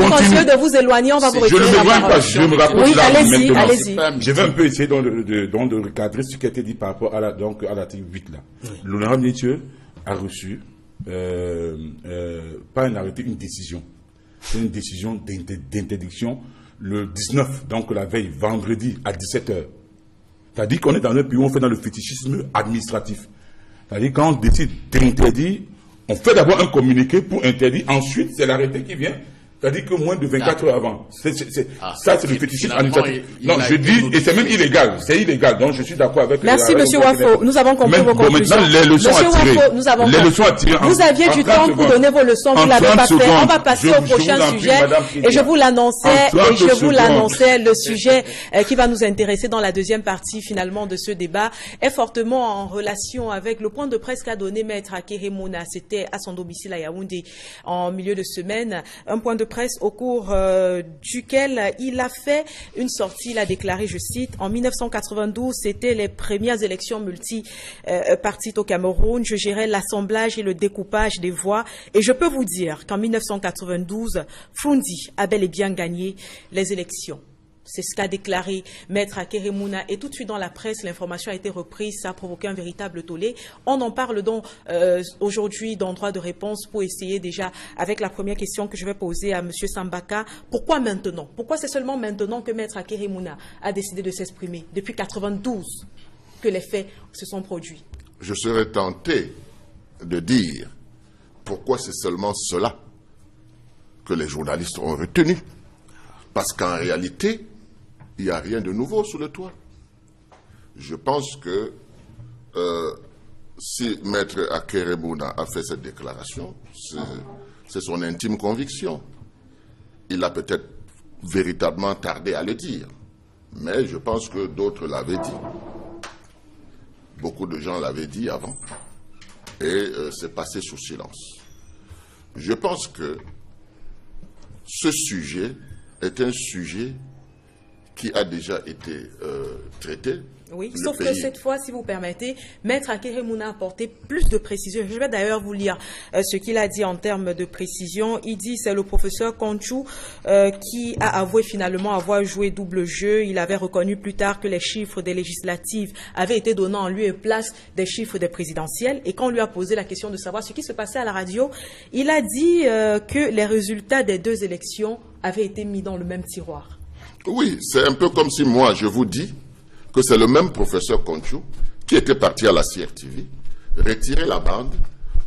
A: continuez de vous éloigner, on va vous retirer la parole.
F: Je me rapproche
A: là maintenant. Allez-y.
F: Je vais un peu essayer de recadrer ce qui a été dit par rapport à l'article 8 là. L'honorable ministre a reçu, pas un arrêté, une décision. C'est une décision d'interdiction le 19, donc la veille, vendredi à 17h. C'est-à-dire qu'on est dans un pays où on fait dans le fétichisme administratif. C'est-à-dire quand on décide d'interdire, on fait d'abord un communiqué pour interdire, ensuite c'est l'arrêté qui vient. C'est-à-dire que moins de 24 heures avant. Ça, c'est le fétichisme administratif. Non, je dis, et c'est même illégal. C'est illégal. Donc, je suis d'accord avec...
A: Merci, M. Wafo. Nous avons compris vos conclusions.
F: Maintenant, les leçons à tirer.
A: Vous aviez du temps pour donner vos leçons. Vous ne l'avez pas fait. On va passer au prochain sujet. Et je vous l'annonçais, le sujet qui va nous intéresser dans la deuxième partie, finalement, de ce débat, est fortement en relation avec le point de presse qu'a donné Maître Akeremouna. C'était à son domicile à Yaoundé en milieu de semaine. Un point de presse au cours duquel il a fait une sortie, il a déclaré, je cite, en 1992, c'était les premières élections multi-partites au Cameroun, je gérais l'assemblage et le découpage des voix et je peux vous dire qu'en 1992, Frundi a bel et bien gagné les élections. C'est ce qu'a déclaré Maître Akeremouna. Et tout de suite dans la presse, l'information a été reprise. Ça a provoqué un véritable tollé. On en parle donc aujourd'hui dans droit de réponse pour essayer déjà, avec la première question que je vais poser à M. Sambaka, pourquoi maintenant? Pourquoi c'est seulement maintenant que Maître Akeremouna a décidé de s'exprimer? Depuis 92 que les faits se sont produits.
D: Je serais tenté de dire pourquoi c'est seulement cela que les journalistes ont retenu. Parce qu'en réalité, il n'y a rien de nouveau sous le toit. Je pense que si Maître Akeremouna a fait cette déclaration, c'est son intime conviction. Il a peut-être véritablement tardé à le dire. Mais je pense que d'autres l'avaient dit. Beaucoup de gens l'avaient dit avant. Et c'est passé sous silence. Je pense que ce sujet est un sujet qui a déjà été traité.
A: Oui, sauf que cette fois, si vous permettez, Maître Akeremouna a apporté plus de précision. Je vais d'ailleurs vous lire ce qu'il a dit en termes de précision. Il dit, c'est le professeur Conchou qui a avoué finalement avoir joué double jeu. Il avait reconnu plus tard que les chiffres des législatives avaient été donnés en lieu et place des chiffres des présidentielles. Et quand on lui a posé la question de savoir ce qui se passait à la radio, il a dit que les résultats des deux élections avaient été mis dans le même tiroir.
D: Oui, c'est un peu comme si moi, je vous dis que c'est le même professeur Conchou qui était parti à la CRTV, retirer la bande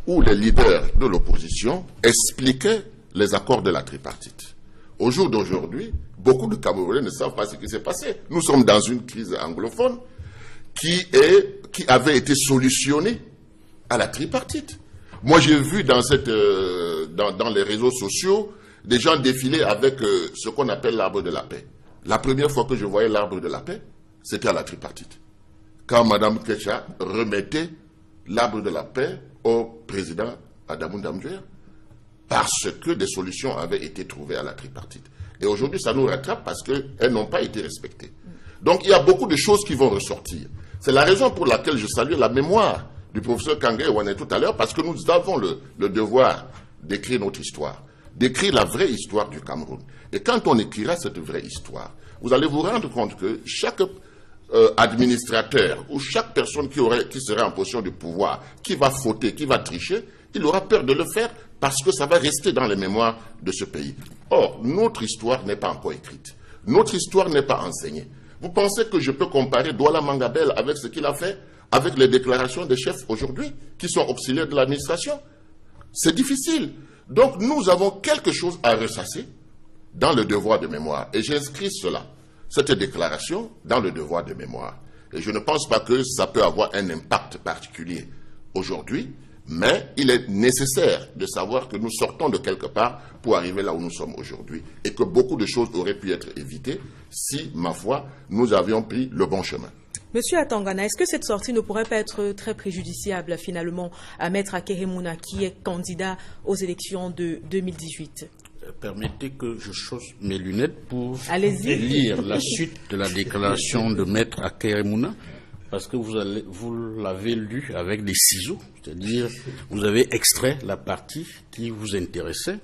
D: où les leaders de l'opposition expliquaient les accords de la tripartite. Au jour d'aujourd'hui, beaucoup de Camerounais ne savent pas ce qui s'est passé. Nous sommes dans une crise anglophone qui avait été solutionnée à la tripartite. Moi, j'ai vu dans les réseaux sociaux des gens défiler avec ce qu'on appelle l'arbre de la paix. La première fois que je voyais l'arbre de la paix, c'était à la tripartite. quand Mme Kecha remettait l'arbre de la paix au président Adamou Damdouer, parce que des solutions avaient été trouvées à la tripartite. Et aujourd'hui, ça nous rattrape parce qu'elles n'ont pas été respectées. Donc, il y a beaucoup de choses qui vont ressortir. C'est la raison pour laquelle je salue la mémoire du professeur Kangué Ouané tout à l'heure, parce que nous avons le devoir d'écrire notre histoire, d'écrire la vraie histoire du Cameroun. Et quand on écrira cette vraie histoire, vous allez vous rendre compte que chaque administrateur ou chaque personne qui serait en position de pouvoir, qui va fauter, qui va tricher, il aura peur de le faire parce que ça va rester dans les mémoires de ce pays. Or, notre histoire n'est pas encore écrite. Notre histoire n'est pas enseignée. Vous pensez que je peux comparer Douala Mangabel avec ce qu'il a fait, avec les déclarations des chefs aujourd'hui, qui sont auxiliaires de l'administration? C'est difficile. Donc, nous avons quelque chose à ressasser dans le devoir de mémoire. Et j'inscris cela, cette déclaration, dans le devoir de mémoire. Et je ne pense pas que ça peut avoir un impact particulier aujourd'hui, mais il est nécessaire de savoir que nous sortons de quelque part pour arriver là où nous sommes aujourd'hui et que beaucoup de choses auraient pu être évitées si, ma foi, nous avions pris le bon chemin.
A: Monsieur Atangana, est-ce que cette sortie ne pourrait pas être très préjudiciable finalement à Maître Akeremouna qui est candidat aux élections de 2018?
E: Permettez que je chausse mes lunettes pour
A: lire
E: la suite de la déclaration de Maître Akeremouna. Parce que vous l'avez lu avec des ciseaux, c'est-à-dire vous avez extrait la partie qui vous intéressait.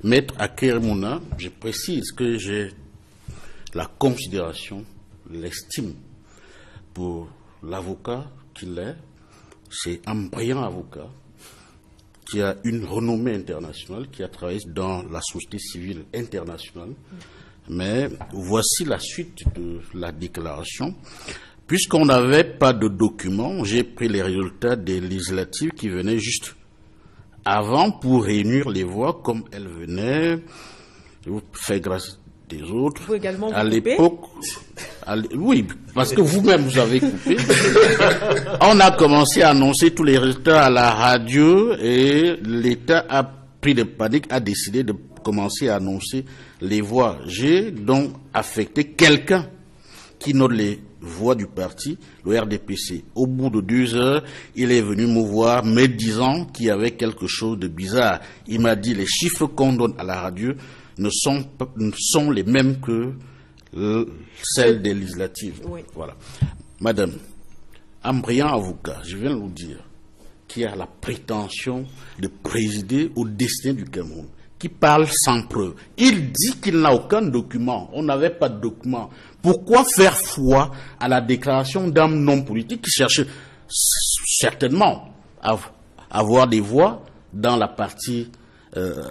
E: Maître Akeremouna, je précise que j'ai la considération, l'estime pour l'avocat qu'il est. C'est un brillant avocat qui a une renommée internationale, qui a travaillé dans la société civile internationale. Mais voici la suite de la déclaration. Puisqu'on n'avait pas de documents, j'ai pris les résultats des législatives qui venaient juste avant pour réunir les voix comme elles venaient. Je vous fais grâce des autres.
A: Vous également vous
E: à l'époque, oui, parce que vous-même vous avez coupé. On a commencé à annoncer tous les résultats à la radio et l'État a pris de panique, a décidé de commencer à annoncer les voix. J'ai donc affecté quelqu'un qui note les voix du parti, le RDPC. Au bout de 2 heures, il est venu me voir, me disant qu'il y avait quelque chose de bizarre. Il m'a dit, les chiffres qu'on donne à la radio ne sont les mêmes que celles des législatives.
A: Oui.
E: Voilà. Madame, un brillant avocat, je viens de vous dire, qui a la prétention de présider au destin du Cameroun, qui parle sans preuve. Il dit qu'il n'a aucun document. On n'avait pas de document. Pourquoi faire foi à la déclaration d'un homme politique qui cherchait certainement à avoir des voix dans la partie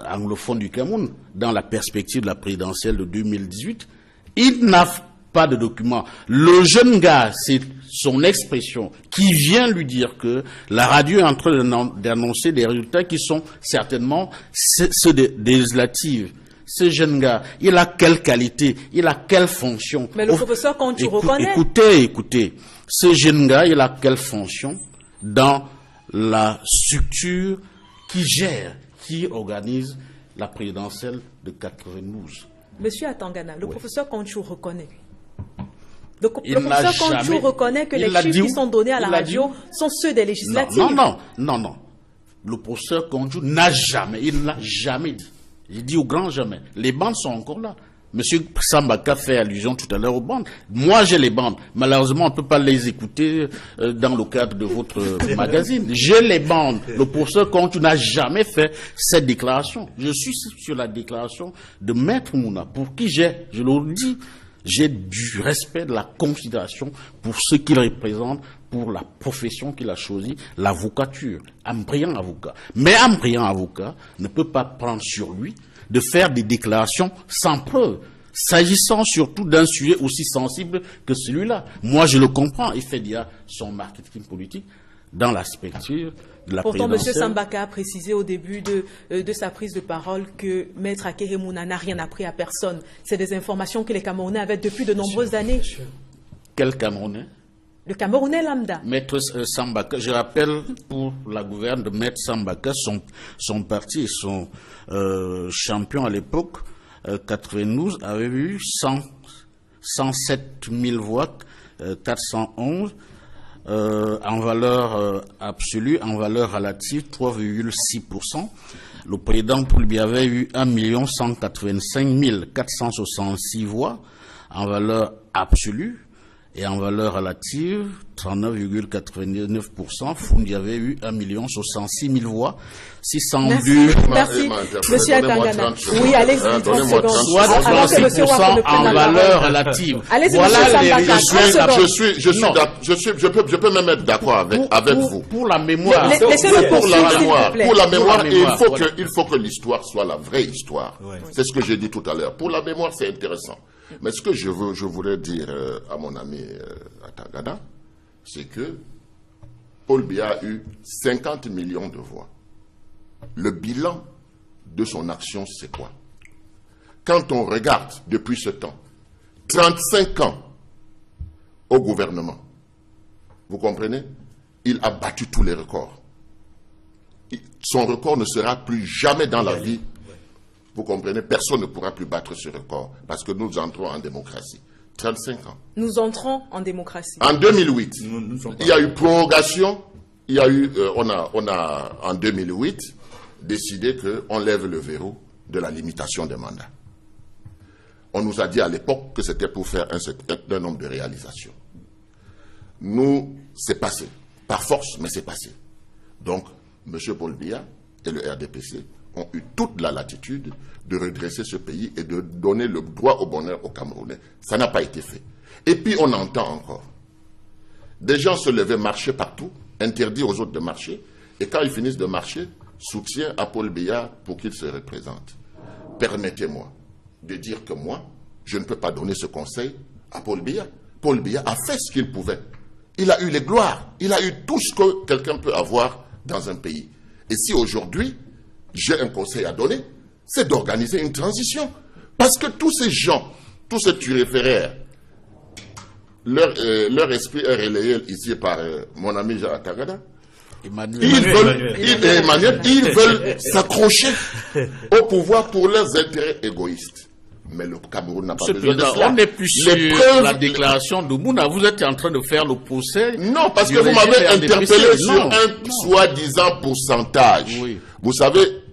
E: anglophone du Cameroun, dans la perspective de la présidentielle de 2018? Il n'a pas de document. Le jeune gars, c'est son expression, qui vient lui dire que la radio est en train d'annoncer des résultats qui sont certainement ceux des législatives. Ce jeune gars, il a quelle qualité, il a quelle fonction?
A: Mais le professeur, quand tu reconnais...
E: Écoutez, ce jeune gars, il a quelle fonction dans la structure qui gère, qui organise la présidentielle de 92?
A: Monsieur Atangana, le professeur Conchou reconnaît. Le professeur Conchou reconnaît que les chiffres qui sont donnés à la radio sont ceux des législatives.
E: Non. Le professeur Conchou n'a jamais dit. J'ai dit au grand jamais. Les bandes sont encore là. Monsieur Sambaka fait allusion tout à l'heure aux bandes. Moi, j'ai les bandes. Malheureusement, on ne peut pas les écouter dans le cadre de votre magazine. J'ai les bandes. Le professeur Conchou n'a jamais fait cette déclaration. Je suis sur la déclaration de Maître Mouna, pour qui je le dis, j'ai du respect, de la considération pour ce qu'il représente, pour la profession qu'il a choisie, l'avocature. Un brillant avocat. Mais un brillant avocat ne peut pas prendre sur lui de faire des déclarations sans preuve, s'agissant surtout d'un sujet aussi sensible que celui-là. Moi, je le comprends. Il fait déjà son marketing politique dans la perspective de la présidentielle.
A: Pourtant, M. Sambaka a précisé au début de sa prise de parole que Maître Akeremouna n'a rien appris à personne. C'est des informations que les Camerounais avaient depuis de nombreuses années.
E: Quel Camerounais?
A: Le Camerounais lambda. Maître
E: Sambaka, je rappelle pour la gouverne de Maître Sambaka, son parti et son champion à l'époque, 92, avait eu 107 000 voix, 411. en valeur absolue, en valeur relative, 3,6%. Le président Poulbi avait eu 1 185 466 voix en valeur absolue. Et en valeur relative, 39,99%. Foundi avait eu 1 066 000 voix. 602.
A: Merci. Monsieur Atangana. Oui, allez-y, 30 secondes.
E: Soit 36% en valeur relative.
A: Allez-y,
E: voilà les
D: je peux même être d'accord avec vous.
E: Pour la mémoire.
D: Pour la mémoire, il faut que l'histoire soit la vraie histoire. C'est ce que j'ai dit tout à l'heure. Pour la mémoire, c'est intéressant. Mais ce que je voudrais dire à mon ami Atangana, c'est que Paul Biya a eu 50 millions de voix. Le bilan de son action, c'est quoi? Quand on regarde depuis ce temps, 35 ans au gouvernement, vous comprenez? Il a battu tous les records. Son record ne sera plus jamais dans la vie. Vous comprenez? Personne ne pourra plus battre ce record parce que nous entrons en démocratie. 35 ans.
A: Nous entrons en démocratie.
D: En 2008, il y a eu prorogation. Il y a eu, on a en 2008 décidé qu'on lève le verrou de la limitation des mandats. On nous a dit à l'époque que c'était pour faire un nombre de réalisations. Nous, c'est passé. Par force, mais c'est passé. Donc, M. Paul Biya et le RDPC ont eu toute la latitude de redresser ce pays et de donner le droit au bonheur aux Camerounais. Ça n'a pas été fait. Et puis on entend encore. Des gens se levaient, marcher partout, interdire aux autres de marcher, et quand ils finissent de marcher, soutien à Paul Biya pour qu'il se représente. Permettez-moi de dire que moi, je ne peux pas donner ce conseil à Paul Biya. Paul Biya a fait ce qu'il pouvait. Il a eu les gloires, il a eu tout ce que quelqu'un peut avoir dans un pays. Et si aujourd'hui, j'ai un conseil à donner, c'est d'organiser une transition. Parce que tous ces gens, tous ces turéféraires, leur esprit est relayé ici par mon ami Jean Atangana. Ils veulent s'accrocher au pouvoir pour leurs intérêts égoïstes. Mais le Cameroun n'a pas besoin de cela.
E: On n'est plus sur la déclaration de Mouna. Vous êtes en train de faire le procès.
D: Non, parce que vous m'avez interpellé sur un soi-disant pourcentage. Oui. Vous savez,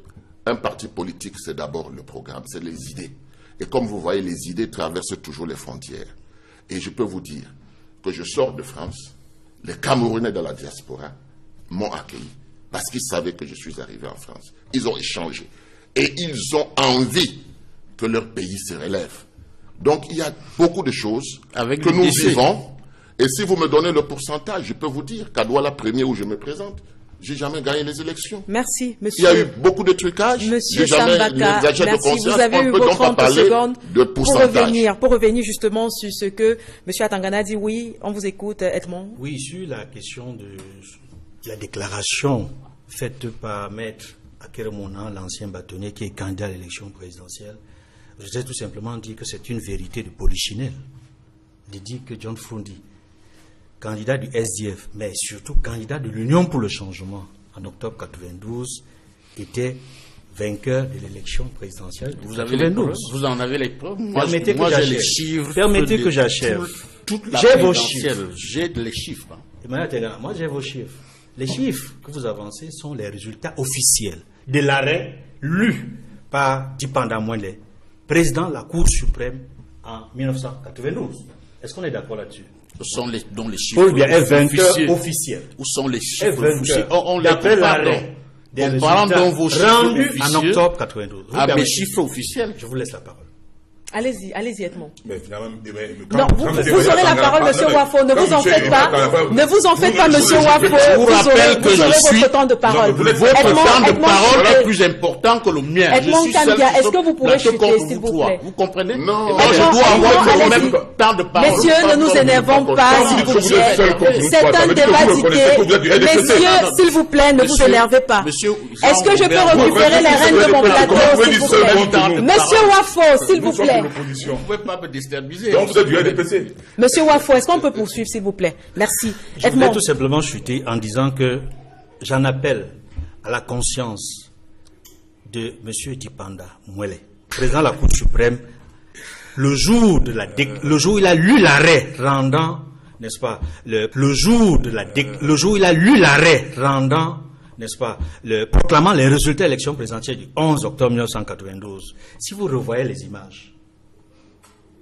D: un parti politique, c'est d'abord le programme, c'est les idées. Et comme vous voyez, les idées traversent toujours les frontières. Et je peux vous dire que je sors de France, les Camerounais de la diaspora m'ont accueilli parce qu'ils savaient que je suis arrivé en France. Ils ont échangé. Et ils ont envie que leur pays se relève. Donc il y a beaucoup de choses que nous vivons. Et si vous me donnez le pourcentage, je peux vous dire qu'à Douala premier où je me présente, j'ai jamais gagné les élections.
A: Merci, monsieur.
D: Il y a eu beaucoup de trucages.
A: Monsieur Sambaka, merci. Vous avez eu vos 30 secondes pour revenir justement sur ce que monsieur Atangana dit. Oui, on vous écoute, Edmond.
C: Oui, sur la question de la déclaration faite par Maître Akeremona, l'ancien bâtonnier qui est candidat à l'élection présidentielle. Je voudrais tout simplement dire que c'est une vérité de polichinelle. De dire que John Foundi, candidat du SDF, mais surtout candidat de l'Union pour le changement en octobre 92, était vainqueur de l'élection présidentielle.
E: Vous avez les preuves. Vous en avez les preuves. Moi, j'ai les chiffres.
C: Permettez que j'achève.
E: J'ai vos chiffres. J'ai les chiffres.
C: Moi, j'ai vos chiffres. Les chiffres que vous avancez sont les résultats officiels de l'arrêt lu par Dipanda Mwele, président de la Cour suprême en 1992. Est-ce qu'on est d'accord là-dessus?
E: Ce sont les chiffres
C: officiels.
E: Où sont les chiffres officiels? On les
C: l'arrêt des résultats rendus en octobre 92.
E: Mes chiffres officiels.
C: Je vous laisse la parole.
A: Allez-y, Edmond.
B: Non,
A: vous aurez la parole, monsieur Wafo. Ne vous en faites pas. Ne vous en faites pas, monsieur Wafo.
E: Vous aurez
A: votre temps de parole.
E: Votre temps de parole est plus important que le mien.
A: Edmond Kambia, est-ce que vous pouvez chuter, s'il vous plaît?
E: Vous comprenez?
D: Non.
E: Je dois avoir le même temps de parole.
A: Messieurs, ne nous énervons pas, s'il vous plaît. C'est un débat d'idées. Messieurs, s'il vous plaît, ne vous énervez pas. Est-ce que je peux récupérer les rênes de mon plateau, s'il vous plaît? Monsieur Wafo, s'il vous plaît.
E: Vous ne pouvez pas me déstabiliser.
B: Donc vous êtes du RDPC.
A: Monsieur Wafo, est-ce qu'on peut poursuivre, s'il vous plaît? Merci.
C: Je voulais tout simplement chuter en disant que j'en appelle à la conscience de monsieur Dipanda Mwele, président de la Cour suprême, le jour où il a lu l'arrêt rendant n'est-ce pas, le jour où il a lu l'arrêt rendant, n'est-ce pas, proclamant les résultats de l'élection présidentielle du 11 octobre 1992, si vous revoyez les images,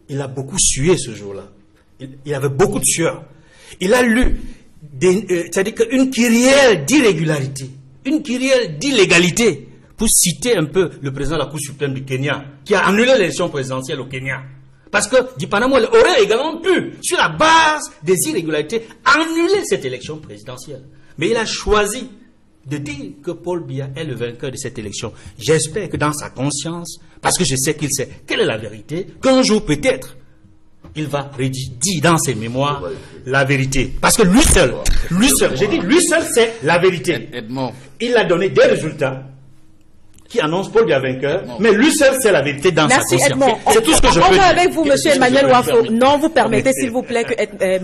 C: il a beaucoup sué ce jour-là. Il avait beaucoup de sueur. Il a lu, c'est-à-dire qu'une kyrielle d'irrégularité, une kyrielle d'illégalité, pour citer un peu le président de la Cour suprême du Kenya, qui a annulé l'élection présidentielle au Kenya. Parce que Dipanamo aurait également pu, sur la base des irrégularités, annuler cette élection présidentielle. Mais il a choisi de dire que Paul Biya est le vainqueur de cette élection. J'espère que dans sa conscience, parce que je sais qu'il sait quelle est la vérité, qu'un jour peut-être, il va dire dans ses mémoires la vérité. Parce que lui seul, j'ai dit lui seul, c'est la vérité. Il a donné des résultats qui annonce Paul Biya vainqueur, mais lui seul, c'est la vérité dans sa conscience.
A: Edmond.
C: C'est tout ce que je peux dire.
A: On va avec vous, monsieur Emmanuel Wafo. Non, vous permettez, s'il vous plaît, que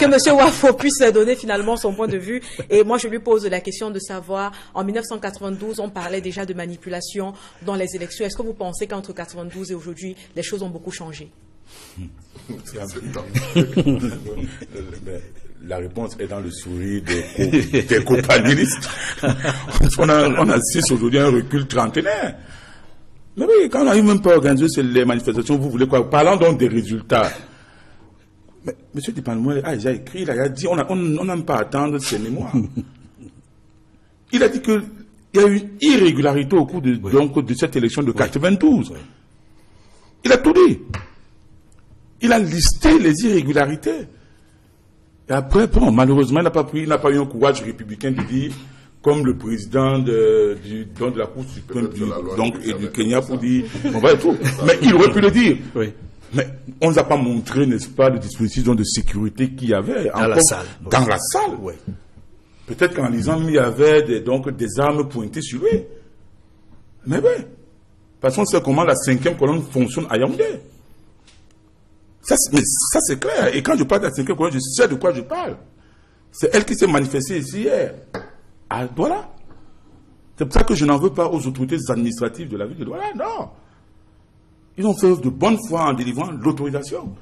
A: monsieur Wafo puisse donner finalement son point de vue. Et moi, je lui pose la question de savoir, en 1992, on parlait déjà de manipulation dans les élections. Est-ce que vous pensez qu'entre 92 et aujourd'hui, les choses ont beaucoup changé?
F: La réponse est dans le sourire des copanélistes. on assiste aujourd'hui à un recul trentenaire. Mais oui, quand on n'arrive même pas à organiser les manifestations, vous voulez quoi? Parlons donc des résultats. Mais M. Dipanamo a déjà écrit, il a dit, on n'aime pas attendre ses mémoires. Il a dit qu'il y a eu une irrégularité au cours de cette élection de 92. Il a tout dit. Il a listé les irrégularités. Et après, bon, malheureusement, il n'a pas eu un courage républicain de dire, comme le président de la Cour suprême du Kenya pour dire, on va et tout. Mais il aurait pu le dire. Oui. Mais on ne nous a pas montré, n'est-ce pas, le dispositif de sécurité qu'il y avait dans la salle. Dans la salle. Oui. Peut-être qu'en lisant, il y avait des armes pointées sur lui. Mais oui. De toute façon, c'est comment la 5e colonne fonctionne à Yaoundé. Ça, c'est clair. Et quand je parle de la 5e colonne, je sais de quoi je parle. C'est elle qui s'est manifestée ici hier. À Douala. C'est pour ça que je n'en veux pas aux autorités administratives de la ville de Douala. Non. Ils ont fait de bonne foi en délivrant l'autorisation.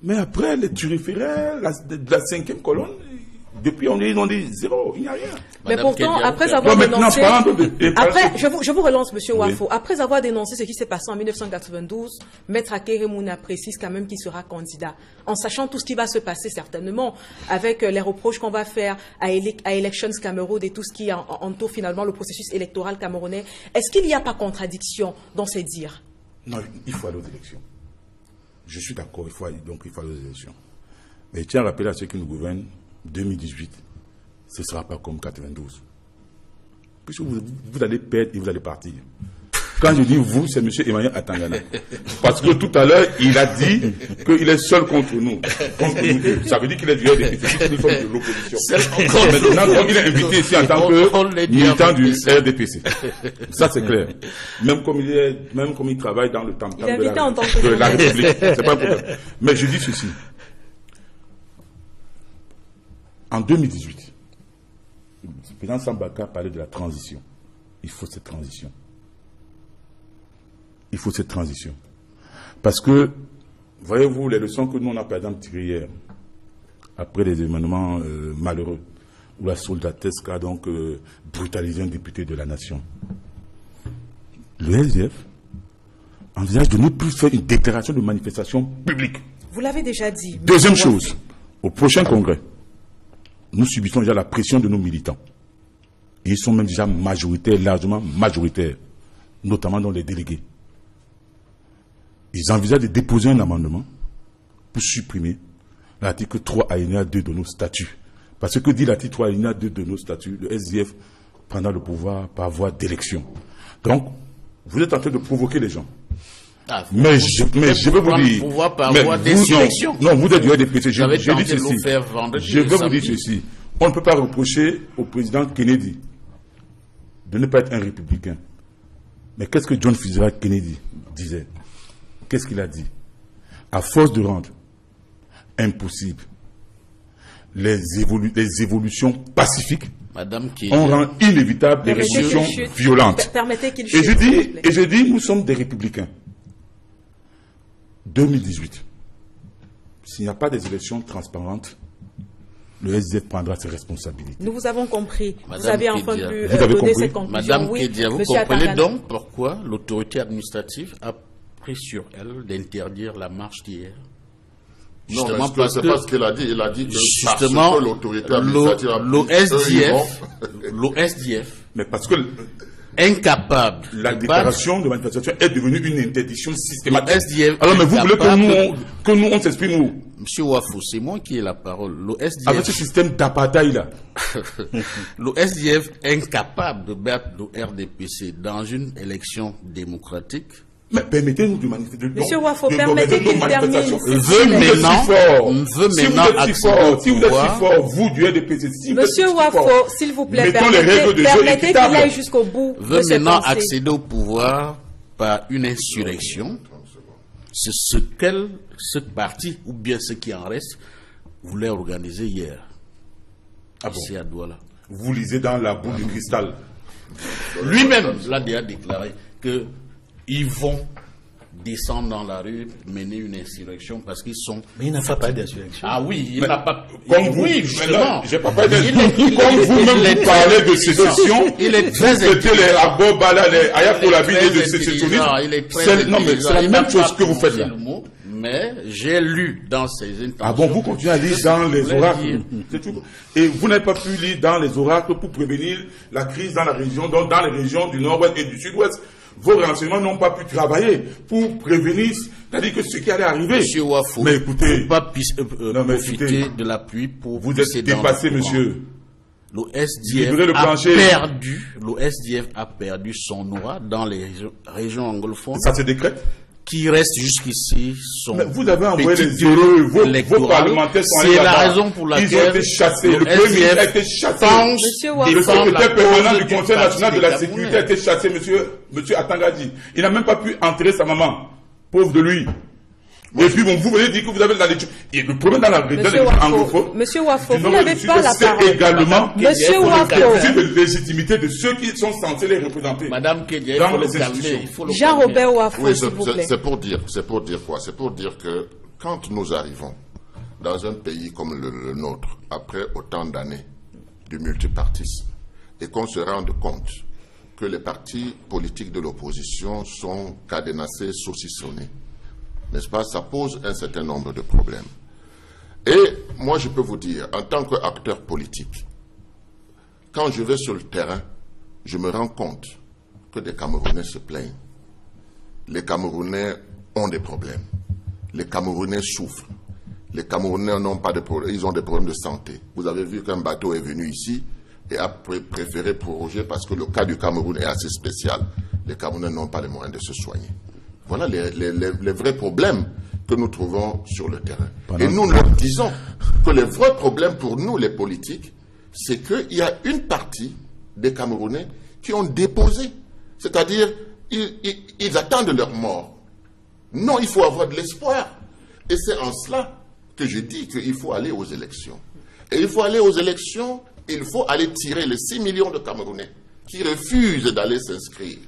F: Mais après, les turiféraires de la 5e colonne, depuis, ils ont dit zéro, il n'y a rien.
A: Mais pourtant, après avoir dénoncé... Après, je vous relance, monsieur Wafo. Oui. Après avoir dénoncé ce qui s'est passé en 1992, Maître Akeremouna précise quand même qu'il sera candidat. En sachant tout ce qui va se passer, certainement, avec les reproches qu'on va faire à Elections Cameroun et tout ce qui entoure finalement le processus électoral camerounais, est-ce qu'il n'y a pas contradiction dans ces dires?
F: Non, il faut aller aux élections. Je suis d'accord, il faut aller aux élections. Mais je tiens à rappeler à ceux qui nous gouvernent, 2018, ce ne sera pas comme 92. Puisque vous allez perdre et vous allez partir. Quand je dis vous, c'est M. Emmanuel Atangana. Parce que tout à l'heure, il a dit qu'il est seul contre nous. Ça veut dire qu'il est du RDPC, nous sommes de l'opposition. Maintenant, il est invité ici en tant que militant du RDPC. Ça, c'est clair. Même comme il travaille dans le tam-tam de la République. C'est pas un problème. Mais je dis ceci. En 2018, le président Sambaka parlait de la transition. Il faut cette transition. Il faut cette transition. Parce que, voyez-vous, les leçons que nous, on a par exemple tirées hier, après les événements malheureux, où la soldatesque a donc brutalisé un député de la nation. Le SDF envisage de ne plus faire une déclaration de manifestation publique.
A: Vous l'avez déjà dit.
F: Deuxième chose, au prochain congrès, nous subissons déjà la pression de nos militants. Et ils sont même déjà majoritaires, largement majoritaires, notamment dans les délégués. Ils envisagent de déposer un amendement pour supprimer l'article 3 alinéa 2 de nos statuts. Parce que dit l'article 3 alinéa 2 de nos statuts, le SDF prendra le pouvoir par voie d'élection. Donc, vous êtes en train de provoquer les gens. Mais je veux vous dire, non, vous êtes du RDPC, je dis ceci. Je veux vous dire ceci. On ne peut pas reprocher au président Kennedy de ne pas être un républicain. Mais qu'est-ce que John Fitzgerald Kennedy disait? Qu'est-ce qu'il a dit? À force de rendre impossible les évolutions pacifiques, on rend inévitable les révolutions violentes. Et je dis, nous sommes des républicains. 2018, s'il n'y a pas des élections transparentes, le SDF prendra ses responsabilités.
A: Nous vous avons compris.
E: Madame
A: vous avez enfin
E: Kedia.
A: pu
F: Vous avez
A: donner
F: compris
A: cette conclusion.
E: Madame
A: Oui,
E: Kedia, vous
A: Monsieur
E: comprenez
A: Atangana.
E: donc pourquoi l'autorité administrative a pris sur elle d'interdire la marche d'hier?
D: Non, mais c'est pas ce qu'il a dit. Il a dit que
E: justement,
D: parce que l'autorité administrative a pris,
E: l'OSDF,
F: Mais parce que
E: incapable
F: la
E: de
F: déclaration de manifestation est devenue une interdiction systématique.
E: SDF
F: Alors, mais vous voulez
E: incapable
F: que nous, on s'exprime où?
E: Monsieur Wafo, c'est moi qui ai la parole.
F: Avec ce système d'apartheid là.
E: L'OSDF incapable de battre le RDPC dans une élection démocratique
F: Mais permettez-nous de manifester.
A: Monsieur Wafo, permettez qu'il termine.
F: Si vous êtes si fort, vous du RDPC, si vous êtes si
A: Monsieur
F: fort,
A: Wafo, s'il vous plaît,
F: mettons les règles de jeu
A: permettez qu'il
F: équitables.
A: aille jusqu'au bout
E: veut
A: de ses
E: maintenant
A: pensées.
E: accéder au pouvoir par une insurrection. C'est ce parti, ou bien ce qui en reste, voulait organiser hier.
F: Ah bon?
E: Ici à Douala.
F: Vous lisez dans la boule du cristal.
E: Lui-même l'a déjà déclaré que ils vont descendre dans la rue, mener une insurrection parce qu'ils sont...
C: Mais il n'a pas parlé d'insurrection.
E: Ah oui, il n'a pas...
F: Comme vous,
E: oui, justement.
F: j'ai pas parlé comme vous-même vous parlez de sécession,
E: il est très
F: c'était les Abobala, les Ayatollah et de sécessionnisme. Non, mais c'est la même chose que vous faites là.
E: Mais j'ai lu dans ses intentions...
F: Ah bon, vous continuez à lire dans les oracles. C'est tout. Et vous n'avez pas pu lire dans les oracles pour prévenir la crise dans la région, dans les régions du nord-ouest et du sud-ouest. Vos renseignements n'ont pas pu travailler pour prévenir, c'est-à-dire que ce qui allait arriver.
E: Monsieur Wafo,
F: mais écoutez,
E: faut pas
F: profiter
E: de la pluie pour...
F: Vous êtes dépassé, monsieur.
E: L'OSDF a perdu son aura dans les régions anglophones.
F: Ça se décrète?
E: Qui restent jusqu'ici sont...
F: Mais vous avez envoyé les heureux, vos parlementaires sont allés là-bas.
E: C'est la raison pour laquelle...
F: Ils ont été chassés. Le Premier ministre a été chassé. Le secrétaire permanent du Conseil national de la sécurité a été chassé, monsieur Atangadi. Il n'a même pas pu enterrer sa maman. Pauvre de lui. Et puis, bon, vous venez dire que vous avez la lecture. Et le problème dans la région anglophone.
A: Monsieur Wafo, vous n'avez pas la parole.
F: C'est également
A: Monsieur Wafo,
F: de légitimité de ceux qui sont censés les représenter.
E: Madame Kedia,
F: dans les institutions.
A: Jean-Robert Wafo,
D: oui,
A: s'il vous plaît.
D: C'est pour dire quoi? C'est pour dire que quand nous arrivons dans un pays comme le nôtre, après autant d'années du multipartisme, et qu'on se rende compte que les partis politiques de l'opposition sont cadenassés, saucissonnés, n'est-ce pas? Ça pose un certain nombre de problèmes. Et moi, je peux vous dire, en tant qu'acteur politique, quand je vais sur le terrain, je me rends compte que des Camerounais se plaignent. Les Camerounais ont des problèmes. Les Camerounais souffrent. Les Camerounais n'ont pas de problème, ils ont des problèmes de santé. Vous avez vu qu'un bateau est venu ici et a préféré proroger parce que le cas du Cameroun est assez spécial. Les Camerounais n'ont pas les moyens de se soigner. Voilà les vrais problèmes que nous trouvons sur le terrain. Et nous leur disons que les vrais problèmes pour nous, les politiques, c'est qu'il y a une partie des Camerounais qui ont déposé. C'est-à-dire, ils attendent leur mort. Non, il faut avoir de l'espoir. Et c'est en cela que je dis qu'il faut aller aux élections. Et il faut aller aux élections, il faut aller tirer les 6 millions de Camerounais qui refusent d'aller s'inscrire,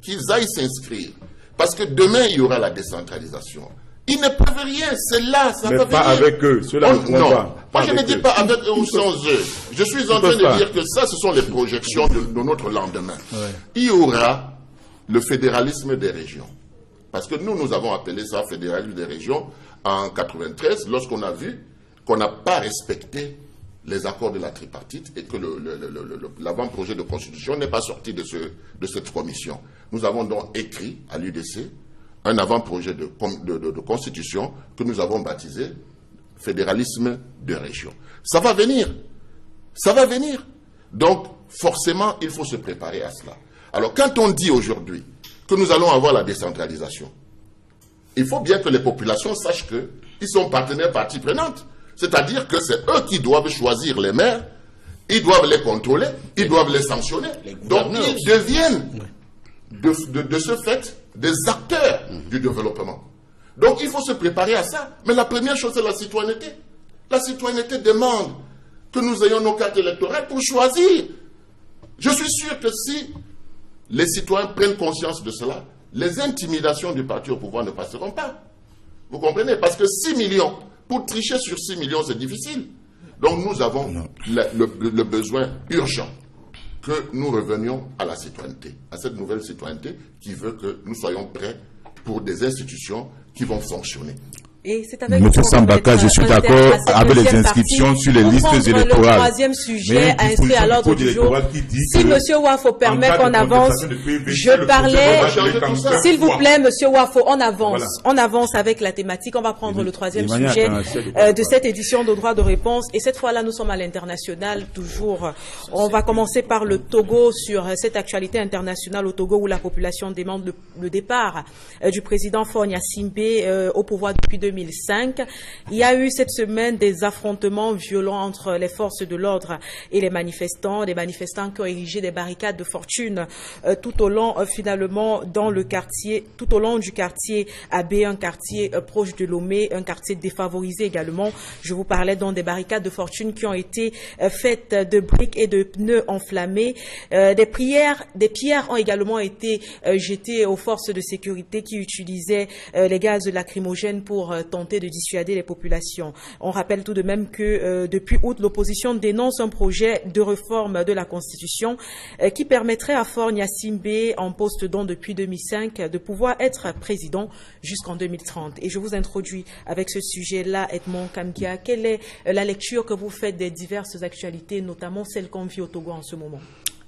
D: qu'ils aillent s'inscrire. Parce que demain, il y aura la décentralisation. Ils ne peuvent rien, c'est là, ça va venir. Mais pas
F: avec eux, ceux-là ne pourront pas.
D: Moi, je ne dis pas avec eux ou sans eux. Je suis en train de dire que ça, ce sont les projections de notre lendemain. Ouais. Il y aura le fédéralisme des régions. Parce que nous avons appelé ça fédéralisme des régions en 1993, lorsqu'on a vu qu'on n'a pas respecté les accords de la tripartite et que l'avant-projet de constitution n'est pas sorti de cette commission. Nous avons donc écrit à l'UDC un avant-projet de constitution que nous avons baptisé fédéralisme de région. Ça va venir. Ça va venir. Donc, forcément, il faut se préparer à cela. Alors, quand on dit aujourd'hui que nous allons avoir la décentralisation, il faut bien que les populations sachent qu'ils sont partenaires parties prenantes. C'est-à-dire que c'est eux qui doivent choisir les maires, ils doivent les contrôler, ils doivent les sanctionner. Donc, ils deviennent, de ce fait, des acteurs du développement. Donc, il faut se préparer à ça. Mais la première chose, c'est la citoyenneté. La citoyenneté demande que nous ayons nos cartes électorales pour choisir. Je suis sûr que si les citoyens prennent conscience de cela, les intimidations du parti au pouvoir ne passeront pas. Vous comprenez? Parce que 6 millions Pour tricher sur 6 millions, c'est difficile. Donc nous avons le besoin urgent que nous revenions à la citoyenneté, à cette nouvelle citoyenneté qui veut que nous soyons prêts pour des institutions qui vont fonctionner.
F: Monsieur Sambaka, je suis d'accord avec les inscriptions sur les listes électorales.
A: Le troisième sujet inscrit à l'ordre du jour. Si Monsieur Wafo permet qu'on avance, je parlais. S'il vous plaît, Monsieur Wafo, on avance. On avance avec la thématique. On va prendre le troisième sujet de cette édition de droit de réponse. Et cette fois-là, nous sommes à l'international. Toujours, on va commencer par le Togo sur cette actualité internationale au Togo où la population demande le départ du président Faure Gnassingbé au pouvoir depuis 2005. Il y a eu cette semaine des affrontements violents entre les forces de l'ordre et les manifestants qui ont érigé des barricades de fortune tout au long finalement dans le quartier, tout au long du quartier Abbé, un quartier proche de Lomé, un quartier défavorisé également. Je vous parlais donc des barricades de fortune qui ont été faites de briques et de pneus enflammés. Des pierres ont également été jetées aux forces de sécurité qui utilisaient les gaz lacrymogènes pour tenter de dissuader les populations. On rappelle tout de même que depuis août, l'opposition dénonce un projet de réforme de la Constitution qui permettrait à Faure Gnassingbé, en poste donc depuis 2005, de pouvoir être président jusqu'en 2030. Et je vous introduis avec ce sujet-là, Edmond Kamgia. Quelle est la lecture que vous faites des diverses actualités, notamment celles qu'on vit au Togo en ce moment?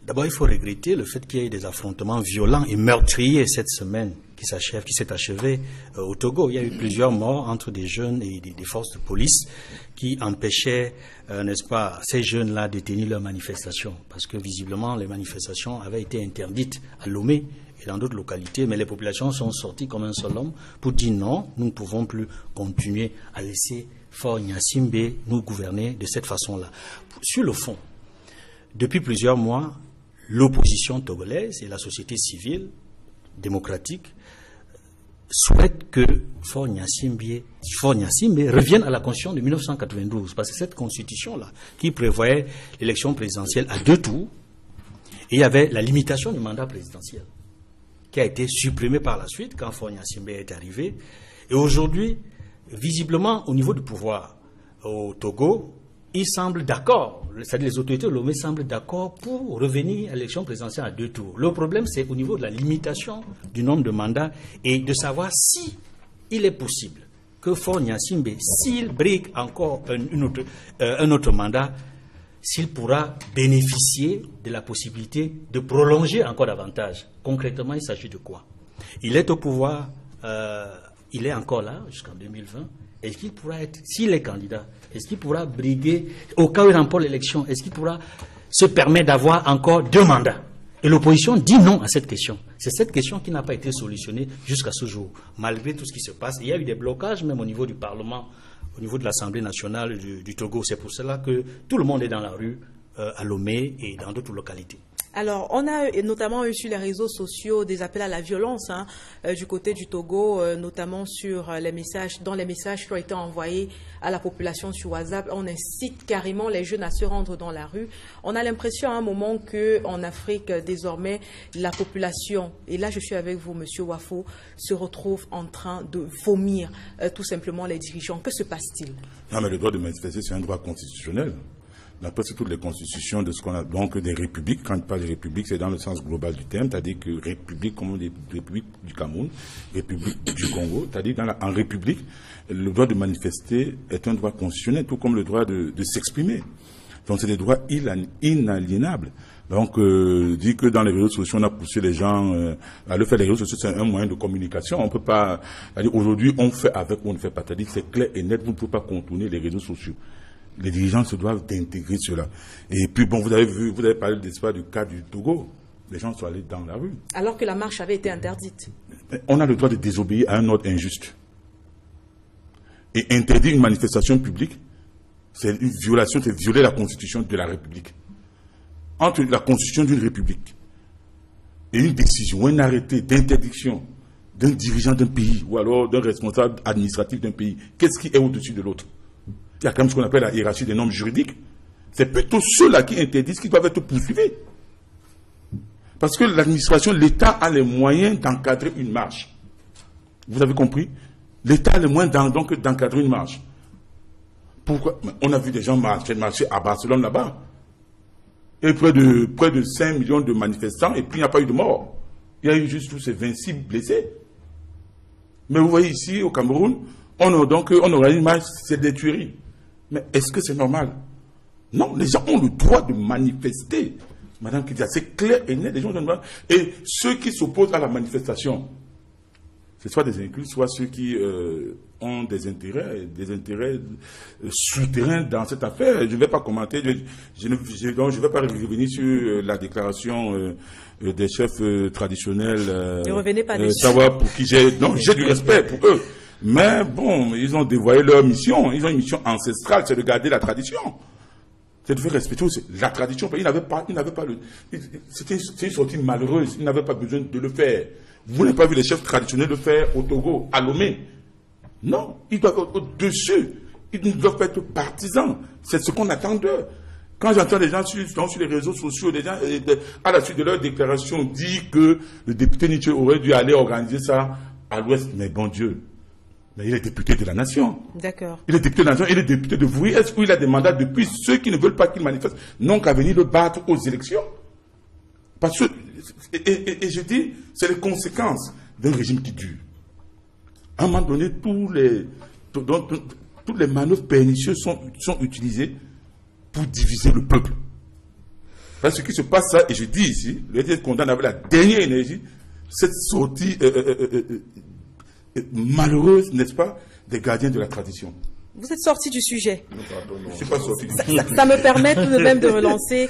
C: D'abord, il faut regretter le fait qu'il y ait des affrontements violents et meurtriers cette semaine qui s'est achevé au Togo. Il y a eu plusieurs morts entre des jeunes et des forces de police qui empêchaient, n'est-ce pas, ces jeunes-là de tenir leurs manifestations. Parce que visiblement, les manifestations avaient été interdites à Lomé et dans d'autres localités, mais les populations sont sorties comme un seul homme pour dire non, nous ne pouvons plus continuer à laisser Faure Gnassingbé nous gouverner de cette façon-là. Sur le fond, depuis plusieurs mois, l'opposition togolaise et la société civile démocratique souhaitent que Faure Gnassingbé revienne à la constitution de 1992, parce que cette constitution-là, qui prévoyait l'élection présidentielle à 2 tours, et il y avait la limitation du mandat présidentiel, qui a été supprimée par la suite quand Faure Gnassingbé est arrivé. Et aujourd'hui, visiblement, au niveau du pouvoir au Togo, ils semblent d'accord, c'est-à-dire les autorités de Lomé semblent d'accord pour revenir à l'élection présidentielle à 2 tours. Le problème, c'est au niveau de la limitation du nombre de mandats et de savoir si il est possible que Faure Gnassingbé, s'il brigue encore un autre mandat, s'il pourra bénéficier de la possibilité de prolonger encore davantage. Concrètement, il s'agit de quoi? Il est au pouvoir, il est encore là jusqu'en 2020. Est-ce qu'il pourra être, s'il est candidat, est-ce qu'il pourra briguer, au cas où il remporte l'élection, est-ce qu'il pourra se permettre d'avoir encore 2 mandats? Et l'opposition dit non à cette question. C'est cette question qui n'a pas été solutionnée jusqu'à ce jour. Malgré tout ce qui se passe, il y a eu des blocages même au niveau du Parlement, au niveau de l'Assemblée nationale du Togo. C'est pour cela que tout le monde est dans la rue à Lomé et dans d'autres localités.
A: Alors, on a notamment eu sur les réseaux sociaux des appels à la violence du côté du Togo, notamment sur les messages, dans les messages qui ont été envoyés à la population sur WhatsApp. On incite carrément les jeunes à se rendre dans la rue. On a l'impression à un moment qu'en Afrique, désormais, la population, et là je suis avec vous, Monsieur Wafo, se retrouve en train de vomir tout simplement les dirigeants. Que se passe-t-il?
F: Non, mais le droit de manifester, c'est un droit constitutionnel. D'après toutes les constitutions de ce qu'on a, donc des républiques, quand on parle de république, c'est dans le sens global du terme, c'est-à-dire que république comme les républiques du Cameroun, république du Congo, c'est-à-dire en république, le droit de manifester est un droit constitutionnel, tout comme le droit de s'exprimer. Donc c'est des droits inaliénables. Donc dire que dans les réseaux sociaux on a poussé les gens à le faire, les réseaux sociaux c'est un moyen de communication. On peut pas, aujourd'hui on fait avec ou on ne fait pas. C'est-à-dire c'est clair et net, vous ne pouvez pas contourner les réseaux sociaux. Les dirigeants se doivent d'intégrer cela. Et puis, bon, vous avez parlé du cas du Togo. Les gens sont allés dans la rue.
A: Alors que la marche avait été interdite.
F: On a le droit de désobéir à un ordre injuste. Et interdire une manifestation publique, c'est une violation, c'est violer la constitution de la République. Entre la constitution d'une République et une décision, un arrêté d'interdiction d'un dirigeant d'un pays ou alors d'un responsable administratif d'un pays, qu'est-ce qui est au-dessus de l'autre? Il y a quand même ce qu'on appelle la hiérarchie des normes juridiques. C'est plutôt ceux-là qui interdisent qui doivent être poursuivis. Parce que l'administration, l'État a les moyens d'encadrer une marche. Vous avez compris? L'État a les moyens d'encadrer une marche. Pourquoi? On a vu des gens marcher à Barcelone là-bas. Et près de 5 millions de manifestants, et puis il n'y a pas eu de mort. Il y a eu juste tous ces 26 blessés. Mais vous voyez ici, au Cameroun, on aura une image, c'est des tueries. Mais est-ce que c'est normal? Non, les gens ont le droit de manifester. Madame Kidia, c'est clair et net, les gens ont le droit. Et ceux qui s'opposent à la manifestation, c'est soit des inclus, soit ceux qui ont des intérêts souterrains dans cette affaire. Je ne vais pas commenter, je ne vais pas revenir sur la déclaration des chefs traditionnels.
A: Ne revenez pas dessus.
F: Savoir pour qui j'ai du respect pour eux. Mais bon, ils ont dévoilé leur mission. Ils ont une mission ancestrale, c'est de garder la tradition. C'est de faire respecter aussi la tradition. Ils n'avaient pas c'était une sortie malheureuse. Ils n'avaient pas besoin de le faire. Vous n'avez pas vu les chefs traditionnels le faire au Togo, à Lomé. Non, ils doivent être au-dessus. Ils ne doivent pas être partisans. C'est ce qu'on attend d'eux. Quand j'entends les gens sur les réseaux sociaux, les gens, à la suite de leur déclaration, dire que le député Nietzsche aurait dû aller organiser ça à l'Ouest. Mais bon Dieu, mais il est député de la nation.
A: D'accord.
F: Il est député de la nation, il est député de vous. Est-ce qu'il a des mandats depuis ceux qui ne veulent pas qu'il manifeste n'ont qu'à venir le battre aux élections? Parce que, et je dis, c'est les conséquences d'un régime qui dure. À un moment donné, toutes les manœuvres pernicieuses sont utilisées pour diviser le peuple. Parce que ce qui se passe là, et je dis ici, le RDS condamne avec la dernière énergie cette sortie malheureuse, n'est-ce pas, des gardiens de la tradition.
A: Vous êtes sorti du sujet.
F: Je ne suis pas sorti du
A: sujet. Ça me permet tout de même de relancer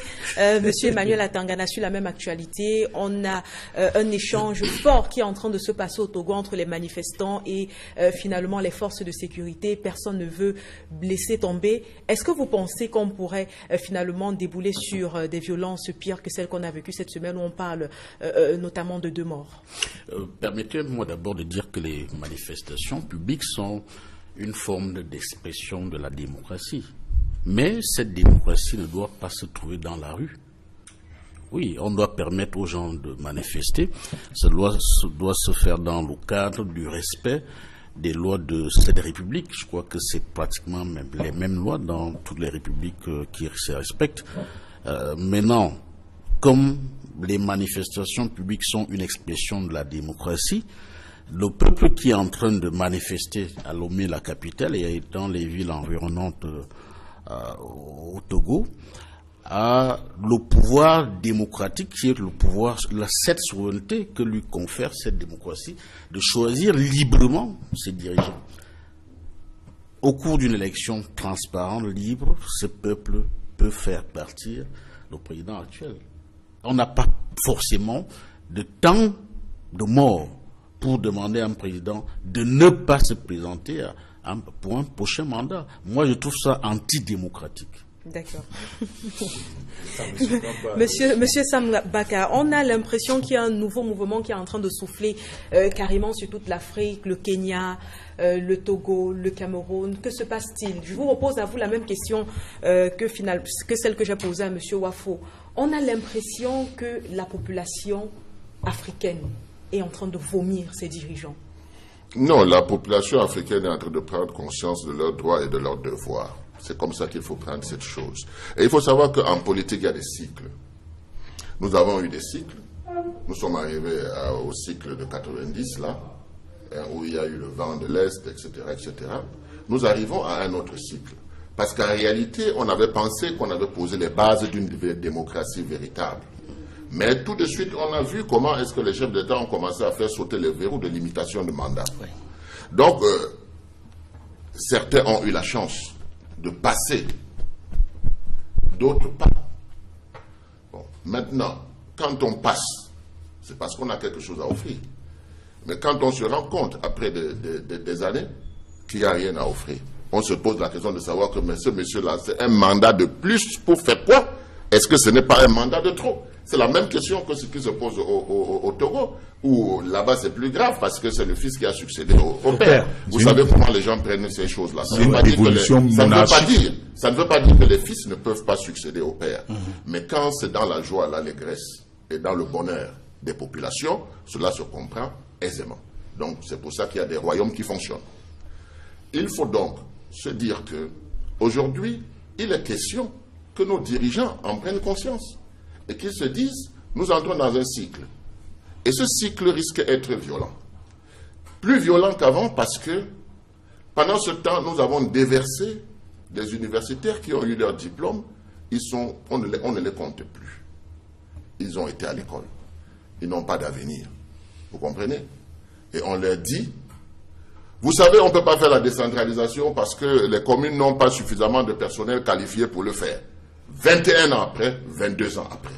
A: Monsieur Emmanuel Atangana sur la même actualité. On a un échange fort qui est en train de se passer au Togo entre les manifestants et finalement les forces de sécurité. Personne ne veut laisser tomber. Est-ce que vous pensez qu'on pourrait finalement débouler sur des violences pires que celles qu'on a vécues cette semaine où on parle notamment de 2 morts?
E: Permettez-moi d'abord de dire que les manifestations publiques sont une forme d'expression de la démocratie. Mais cette démocratie ne doit pas se trouver dans la rue. Oui, on doit permettre aux gens de manifester. Ça doit se faire dans le cadre du respect des lois de cette république. Je crois que c'est pratiquement même les mêmes lois dans toutes les républiques qui se respectent. Maintenant, comme les manifestations publiques sont une expression de la démocratie, le peuple qui est en train de manifester à Lomé, la capitale, et dans les villes environnantes au Togo, a le pouvoir démocratique, qui est le pouvoir, cette souveraineté que lui confère cette démocratie, de choisir librement ses dirigeants. Au cours d'une élection transparente, libre, ce peuple peut faire partir le président actuel. On n'a pas forcément de temps de mort pour demander à un président de ne pas se présenter pour un prochain mandat. Moi, je trouve ça antidémocratique.
A: D'accord. Monsieur Sam Baka, on a l'impression qu'il y a un nouveau mouvement qui est en train de souffler carrément sur toute l'Afrique, le Kenya, le Togo, le Cameroun. Que se passe-t-il? Je vous repose à vous la même question que celle que j'ai posée à monsieur Wafo. On a l'impression que la population africaine est en train de vomir ses dirigeants.
D: Non, la population africaine est en train de prendre conscience de leurs droits et de leurs devoirs. C'est comme ça qu'il faut prendre cette chose. Et il faut savoir qu'en politique, il y a des cycles. Nous avons eu des cycles. Nous sommes arrivés au cycle de 90, là, où il y a eu le vent de l'Est, etc., etc. Nous arrivons à un autre cycle. Parce qu'en réalité, on avait pensé qu'on avait posé les bases d'une démocratie véritable. Mais tout de suite, on a vu comment est-ce que les chefs d'État ont commencé à faire sauter les verrous de limitation de mandat. Oui. Donc, certains ont eu la chance de passer, d'autres pas. Bon, maintenant, quand on passe, c'est parce qu'on a quelque chose à offrir. Mais quand on se rend compte, après des années, qu'il n'y a rien à offrir, on se pose la question de savoir que ce monsieur-là, c'est un mandat de plus pour faire quoi? Est-ce que ce n'est pas un mandat de trop? C'est la même question que ce qui se pose au Togo, où là-bas c'est plus grave parce que c'est le fils qui a succédé au père. Vous savez comment les gens prennent ces choses-là. Ça ne veut pas dire que les fils ne peuvent pas succéder au père. Mais quand c'est dans la joie, l'allégresse et dans le bonheur des populations, cela se comprend aisément. Donc c'est pour ça qu'il y a des royaumes qui fonctionnent. Il faut donc se dire que Aujourd'hui, il est question que nos dirigeants en prennent conscience et qu'ils se disent, nous entrons dans un cycle. Et ce cycle risque d'être violent. Plus violent qu'avant parce que pendant ce temps, nous avons déversé des universitaires qui ont eu leur diplôme, on ne les compte plus. Ils ont été à l'école. Ils n'ont pas d'avenir. Vous comprenez? Et on leur dit, vous savez, on ne peut pas faire la décentralisation parce que les communes n'ont pas suffisamment de personnel qualifié pour le faire. 21 ans après, 22 ans après.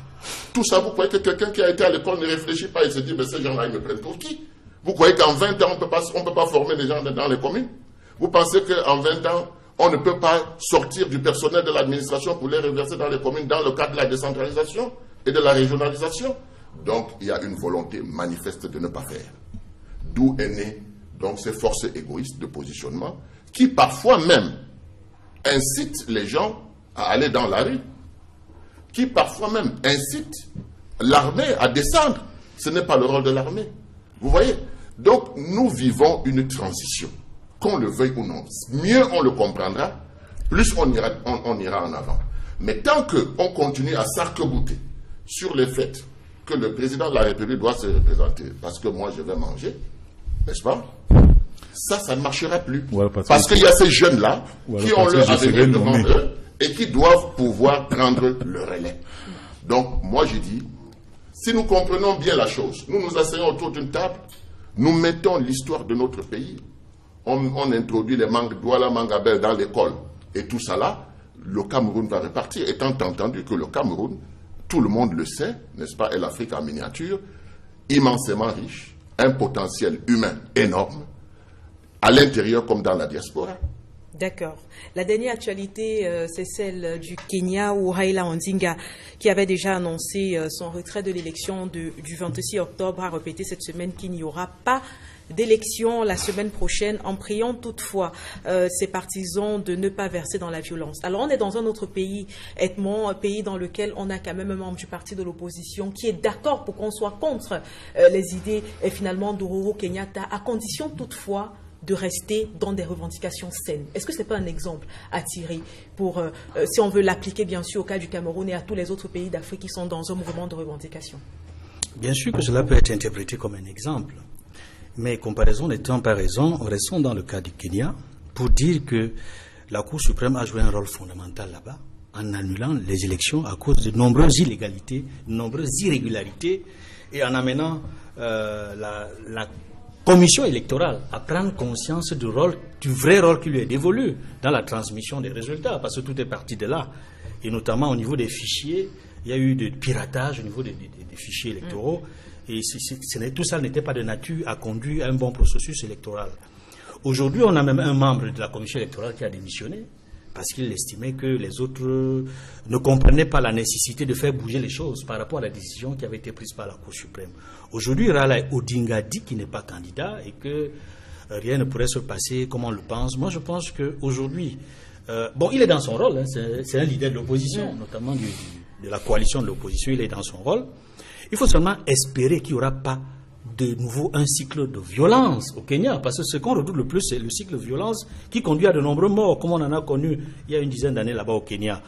D: Tout ça, vous croyez que quelqu'un qui a été à l'école ne réfléchit pas et se dit, mais ces gens-là, ils me prennent pour qui? Vous croyez qu'en 20 ans, on ne peut pas former les gens dans les communes? Vous pensez qu'en 20 ans, on ne peut pas sortir du personnel de l'administration pour les reverser dans les communes dans le cadre de la décentralisation et de la régionalisation? Donc, il y a une volonté manifeste de ne pas faire. D'où est né donc ces forces égoïstes de positionnement qui parfois même incitent les gens à aller dans la rue, qui parfois même incitent l'armée à descendre. Ce n'est pas le rôle de l'armée. Vous voyez? Donc, nous vivons une transition. Qu'on le veuille ou non, mieux on le comprendra, plus on ira en avant. Mais tant qu'on continue à s'arc-bouter sur le fait que le président de la République doit se représenter, parce que moi je vais manger, n'est-ce pas? Ça ne marchera plus. Ouais, parce qu'il y a ces jeunes-là qui ont leur avenir devant eux et qui doivent pouvoir prendre le relais. Donc, moi je dis, si nous comprenons bien la chose, nous nous asseyons autour d'une table, nous mettons l'histoire de notre pays, on introduit les mangues Douala Mangabel dans l'école et tout ça là, le Cameroun va repartir, étant entendu que le Cameroun, tout le monde le sait, n'est-ce pas, est l'Afrique en miniature, immensément riche, un potentiel humain énorme, à l'intérieur comme dans la diaspora.
A: D'accord. La dernière actualité, c'est celle du Kenya où Raila Odinga, qui avait déjà annoncé son retrait de l'élection du 26 octobre, a répété cette semaine qu'il n'y aura pas d'élection la semaine prochaine, en priant toutefois ses partisans de ne pas verser dans la violence. Alors on est dans un autre pays, Edmond, un pays dans lequel on a quand même un membre du parti de l'opposition qui est d'accord pour qu'on soit contre les idées et finalement d'Ouro Kenyatta, à condition toutefois de rester dans des revendications saines. Est-ce que ce n'est pas un exemple à tirer pour, si on veut l'appliquer bien sûr au cas du Cameroun et à tous les autres pays d'Afrique qui sont dans un mouvement de revendication?
C: Bien sûr que cela peut être interprété comme un exemple. Mais comparaison n'étant pas raison, restons dans le cas du Kenya pour dire que la Cour suprême a joué un rôle fondamental là-bas en annulant les élections à cause de nombreuses illégalités, de nombreuses irrégularités et en amenant la commission électorale à prendre conscience du vrai rôle qui lui est dévolu dans la transmission des résultats, parce que tout est parti de là. Et notamment au niveau des fichiers, il y a eu du piratage au niveau des fichiers électoraux. Et tout ça n'était pas de nature à conduire à un bon processus électoral. Aujourd'hui, on a même un membre de la commission électorale qui a démissionné parce qu'il estimait que les autres ne comprenaient pas la nécessité de faire bouger les choses par rapport à la décision qui avait été prise par la Cour suprême. Aujourd'hui, Raila Odinga dit qu'il n'est pas candidat et que rien ne pourrait se passer comme on le pense. Moi, je pense qu'aujourd'hui, bon, il est dans son rôle, hein, c'est un leader de l'opposition, notamment de la coalition de l'opposition, il est dans son rôle. Il faut seulement espérer qu'il n'y aura pas de nouveau un cycle de violence au Kenya, parce que ce qu'on redoute le plus, c'est le cycle de violence qui conduit à de nombreux morts, comme on en a connu il y a une dizaine d'années là-bas au Kenya.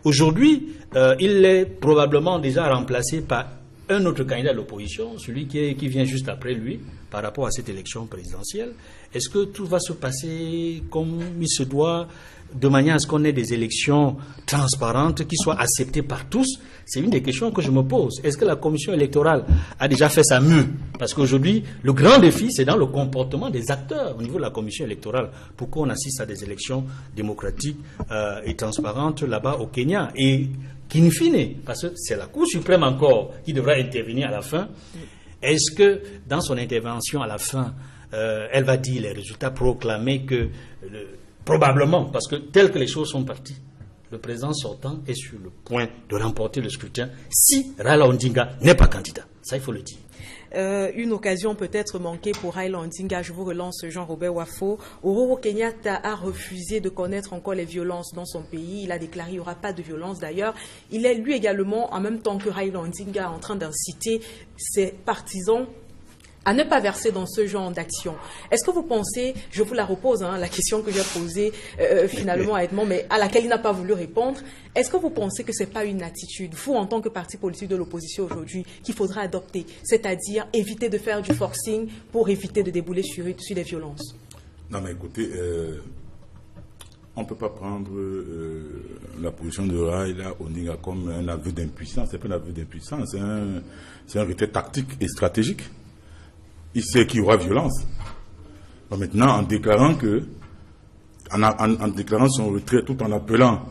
C: Aujourd'hui, il est probablement déjà remplacé par un autre candidat de l'opposition, celui qui vient juste après lui, par rapport à cette élection présidentielle. Est-ce que tout va se passer comme il se doit, de manière à ce qu'on ait des élections transparentes qui soient acceptées par tous? C'est une des questions que je me pose. Est-ce que la commission électorale a déjà fait sa mue? Parce qu'aujourd'hui, le grand défi, c'est dans le comportement des acteurs au niveau de la commission électorale. Pourquoi on assiste à des élections démocratiques et transparentes là-bas au Kenya? Et qu'in fine, parce que c'est la Cour suprême encore qui devra intervenir à la fin, est-ce que dans son intervention à la fin, elle va dire les résultats, proclamer que... probablement, parce que tel que les choses sont parties, le président sortant est sur le point de remporter le scrutin si Raila Odinga n'est pas candidat. Ça, il faut le dire.
A: Une occasion peut-être manquée pour Raila Odinga. Je vous relance Jean-Robert Wafo. Uhuru Kenyatta a refusé de connaître encore les violences dans son pays. Il a déclaré qu'il n'y aura pas de violence. D'ailleurs, il est lui également, en même temps que Raila Odinga, en train d'inciter ses partisans à ne pas verser dans ce genre d'action. Est-ce que vous pensez, je vous la repose, la question que j'ai posée finalement à Edmond, mais à laquelle il n'a pas voulu répondre, est-ce que vous pensez que ce n'est pas une attitude, vous en tant que parti politique de l'opposition aujourd'hui, qu'il faudra adopter, c'est-à-dire éviter de faire du forcing pour éviter de débouler sur des violences?
F: Non mais écoutez, on ne peut pas prendre la position de Raila Odinga comme un aveu d'impuissance. Ce n'est pas un aveu d'impuissance, c'est un retrait tactique et stratégique. Il sait qu'il y aura violence. Donc maintenant, en déclarant son retrait tout en appelant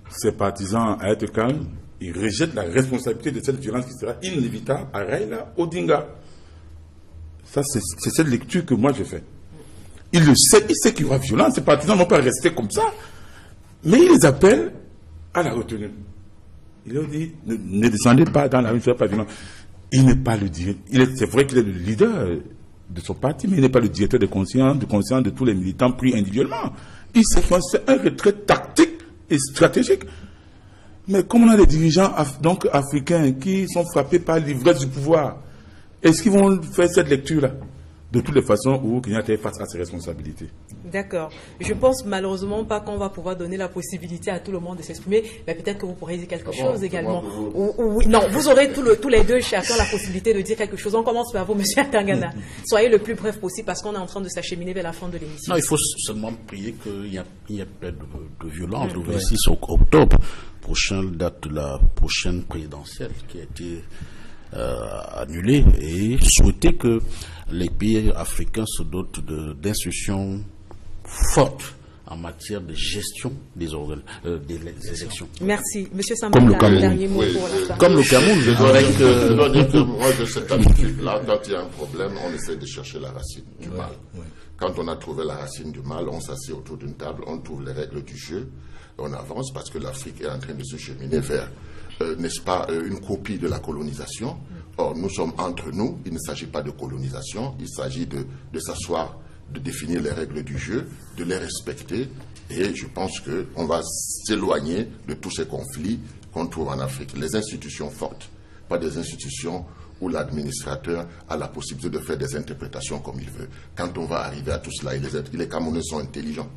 F: ses partisans à être calmes, il rejette la responsabilité de cette violence qui sera inévitable à Raila Odinga. Ça, c'est cette lecture que moi je fais. Il le sait, il sait qu'il y aura violence. Ses partisans n'ont pas resté comme ça. Mais il les appelle à la retenue. Il leur dit, ne descendez pas dans la rue, ne soyez pas violents. Il n'est pas le directeur. C'est vrai qu'il est le leader de son parti, mais il n'est pas le directeur de conscience de tous les militants pris individuellement. Il sait que c'est un retrait tactique et stratégique. Mais comme on a des dirigeants africains qui sont frappés par l'ivresse du pouvoir, est-ce qu'ils vont faire cette lecture-là? De toutes les façons, Uhuru Kenyatta est face à ses responsabilités. D'accord.
A: Je pense malheureusement pas qu'on va pouvoir donner la possibilité à tout le monde de s'exprimer, mais peut-être que vous pourrez dire quelque chose également. Non, vous aurez tous les deux chacun la possibilité de dire quelque chose. On commence par vous, M. Atangana. Soyez le plus bref possible parce qu'on est en train de s'acheminer vers la fin de l'émission.
E: Non, il faut seulement prier qu'il n'y ait pas de violence. Le 26 octobre prochain, date de la prochaine présidentielle qui a été annulée, et souhaiter que les pays africains se dotent d'institutions fortes en matière de gestion des élections.
A: Merci. Monsieur Sambala, dernier mot pour la fin.
E: Comme le Cameroun, je dirais que...
D: Moi, de cette habitude-là, quand il y a un problème, on essaie de chercher la racine du mal. Quand on a trouvé la racine du mal, on s'assied autour d'une table, on trouve les règles du jeu, on avance parce que l'Afrique est en train de se cheminer vers, n'est-ce pas, une copie de la colonisation. Or, nous sommes entre nous, il ne s'agit pas de colonisation, il s'agit de s'asseoir, de définir les règles du jeu, de les respecter, et je pense qu'on va s'éloigner de tous ces conflits qu'on trouve en Afrique. Les institutions fortes, pas des institutions où l'administrateur a la possibilité de faire des interprétations comme il veut. Quand on va arriver à tout cela, et les Camerounais sont intelligents,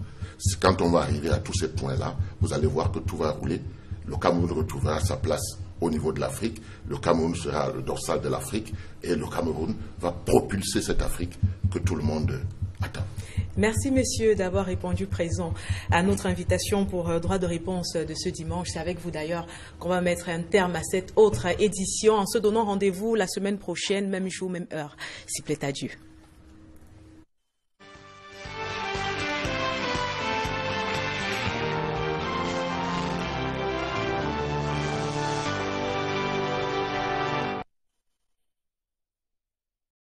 D: quand on va arriver à tous ces points-là, vous allez voir que tout va rouler. Le Cameroun retrouvera sa place au niveau de l'Afrique, le Cameroun sera le dorsal de l'Afrique et le Cameroun va propulser cette Afrique que tout le monde attend.
A: Merci messieurs d'avoir répondu présent à notre invitation pour droit de réponse de ce dimanche. C'est avec vous d'ailleurs qu'on va mettre un terme à cette autre édition en se donnant rendez-vous la semaine prochaine, même jour, même heure, s'il plaît à Dieu.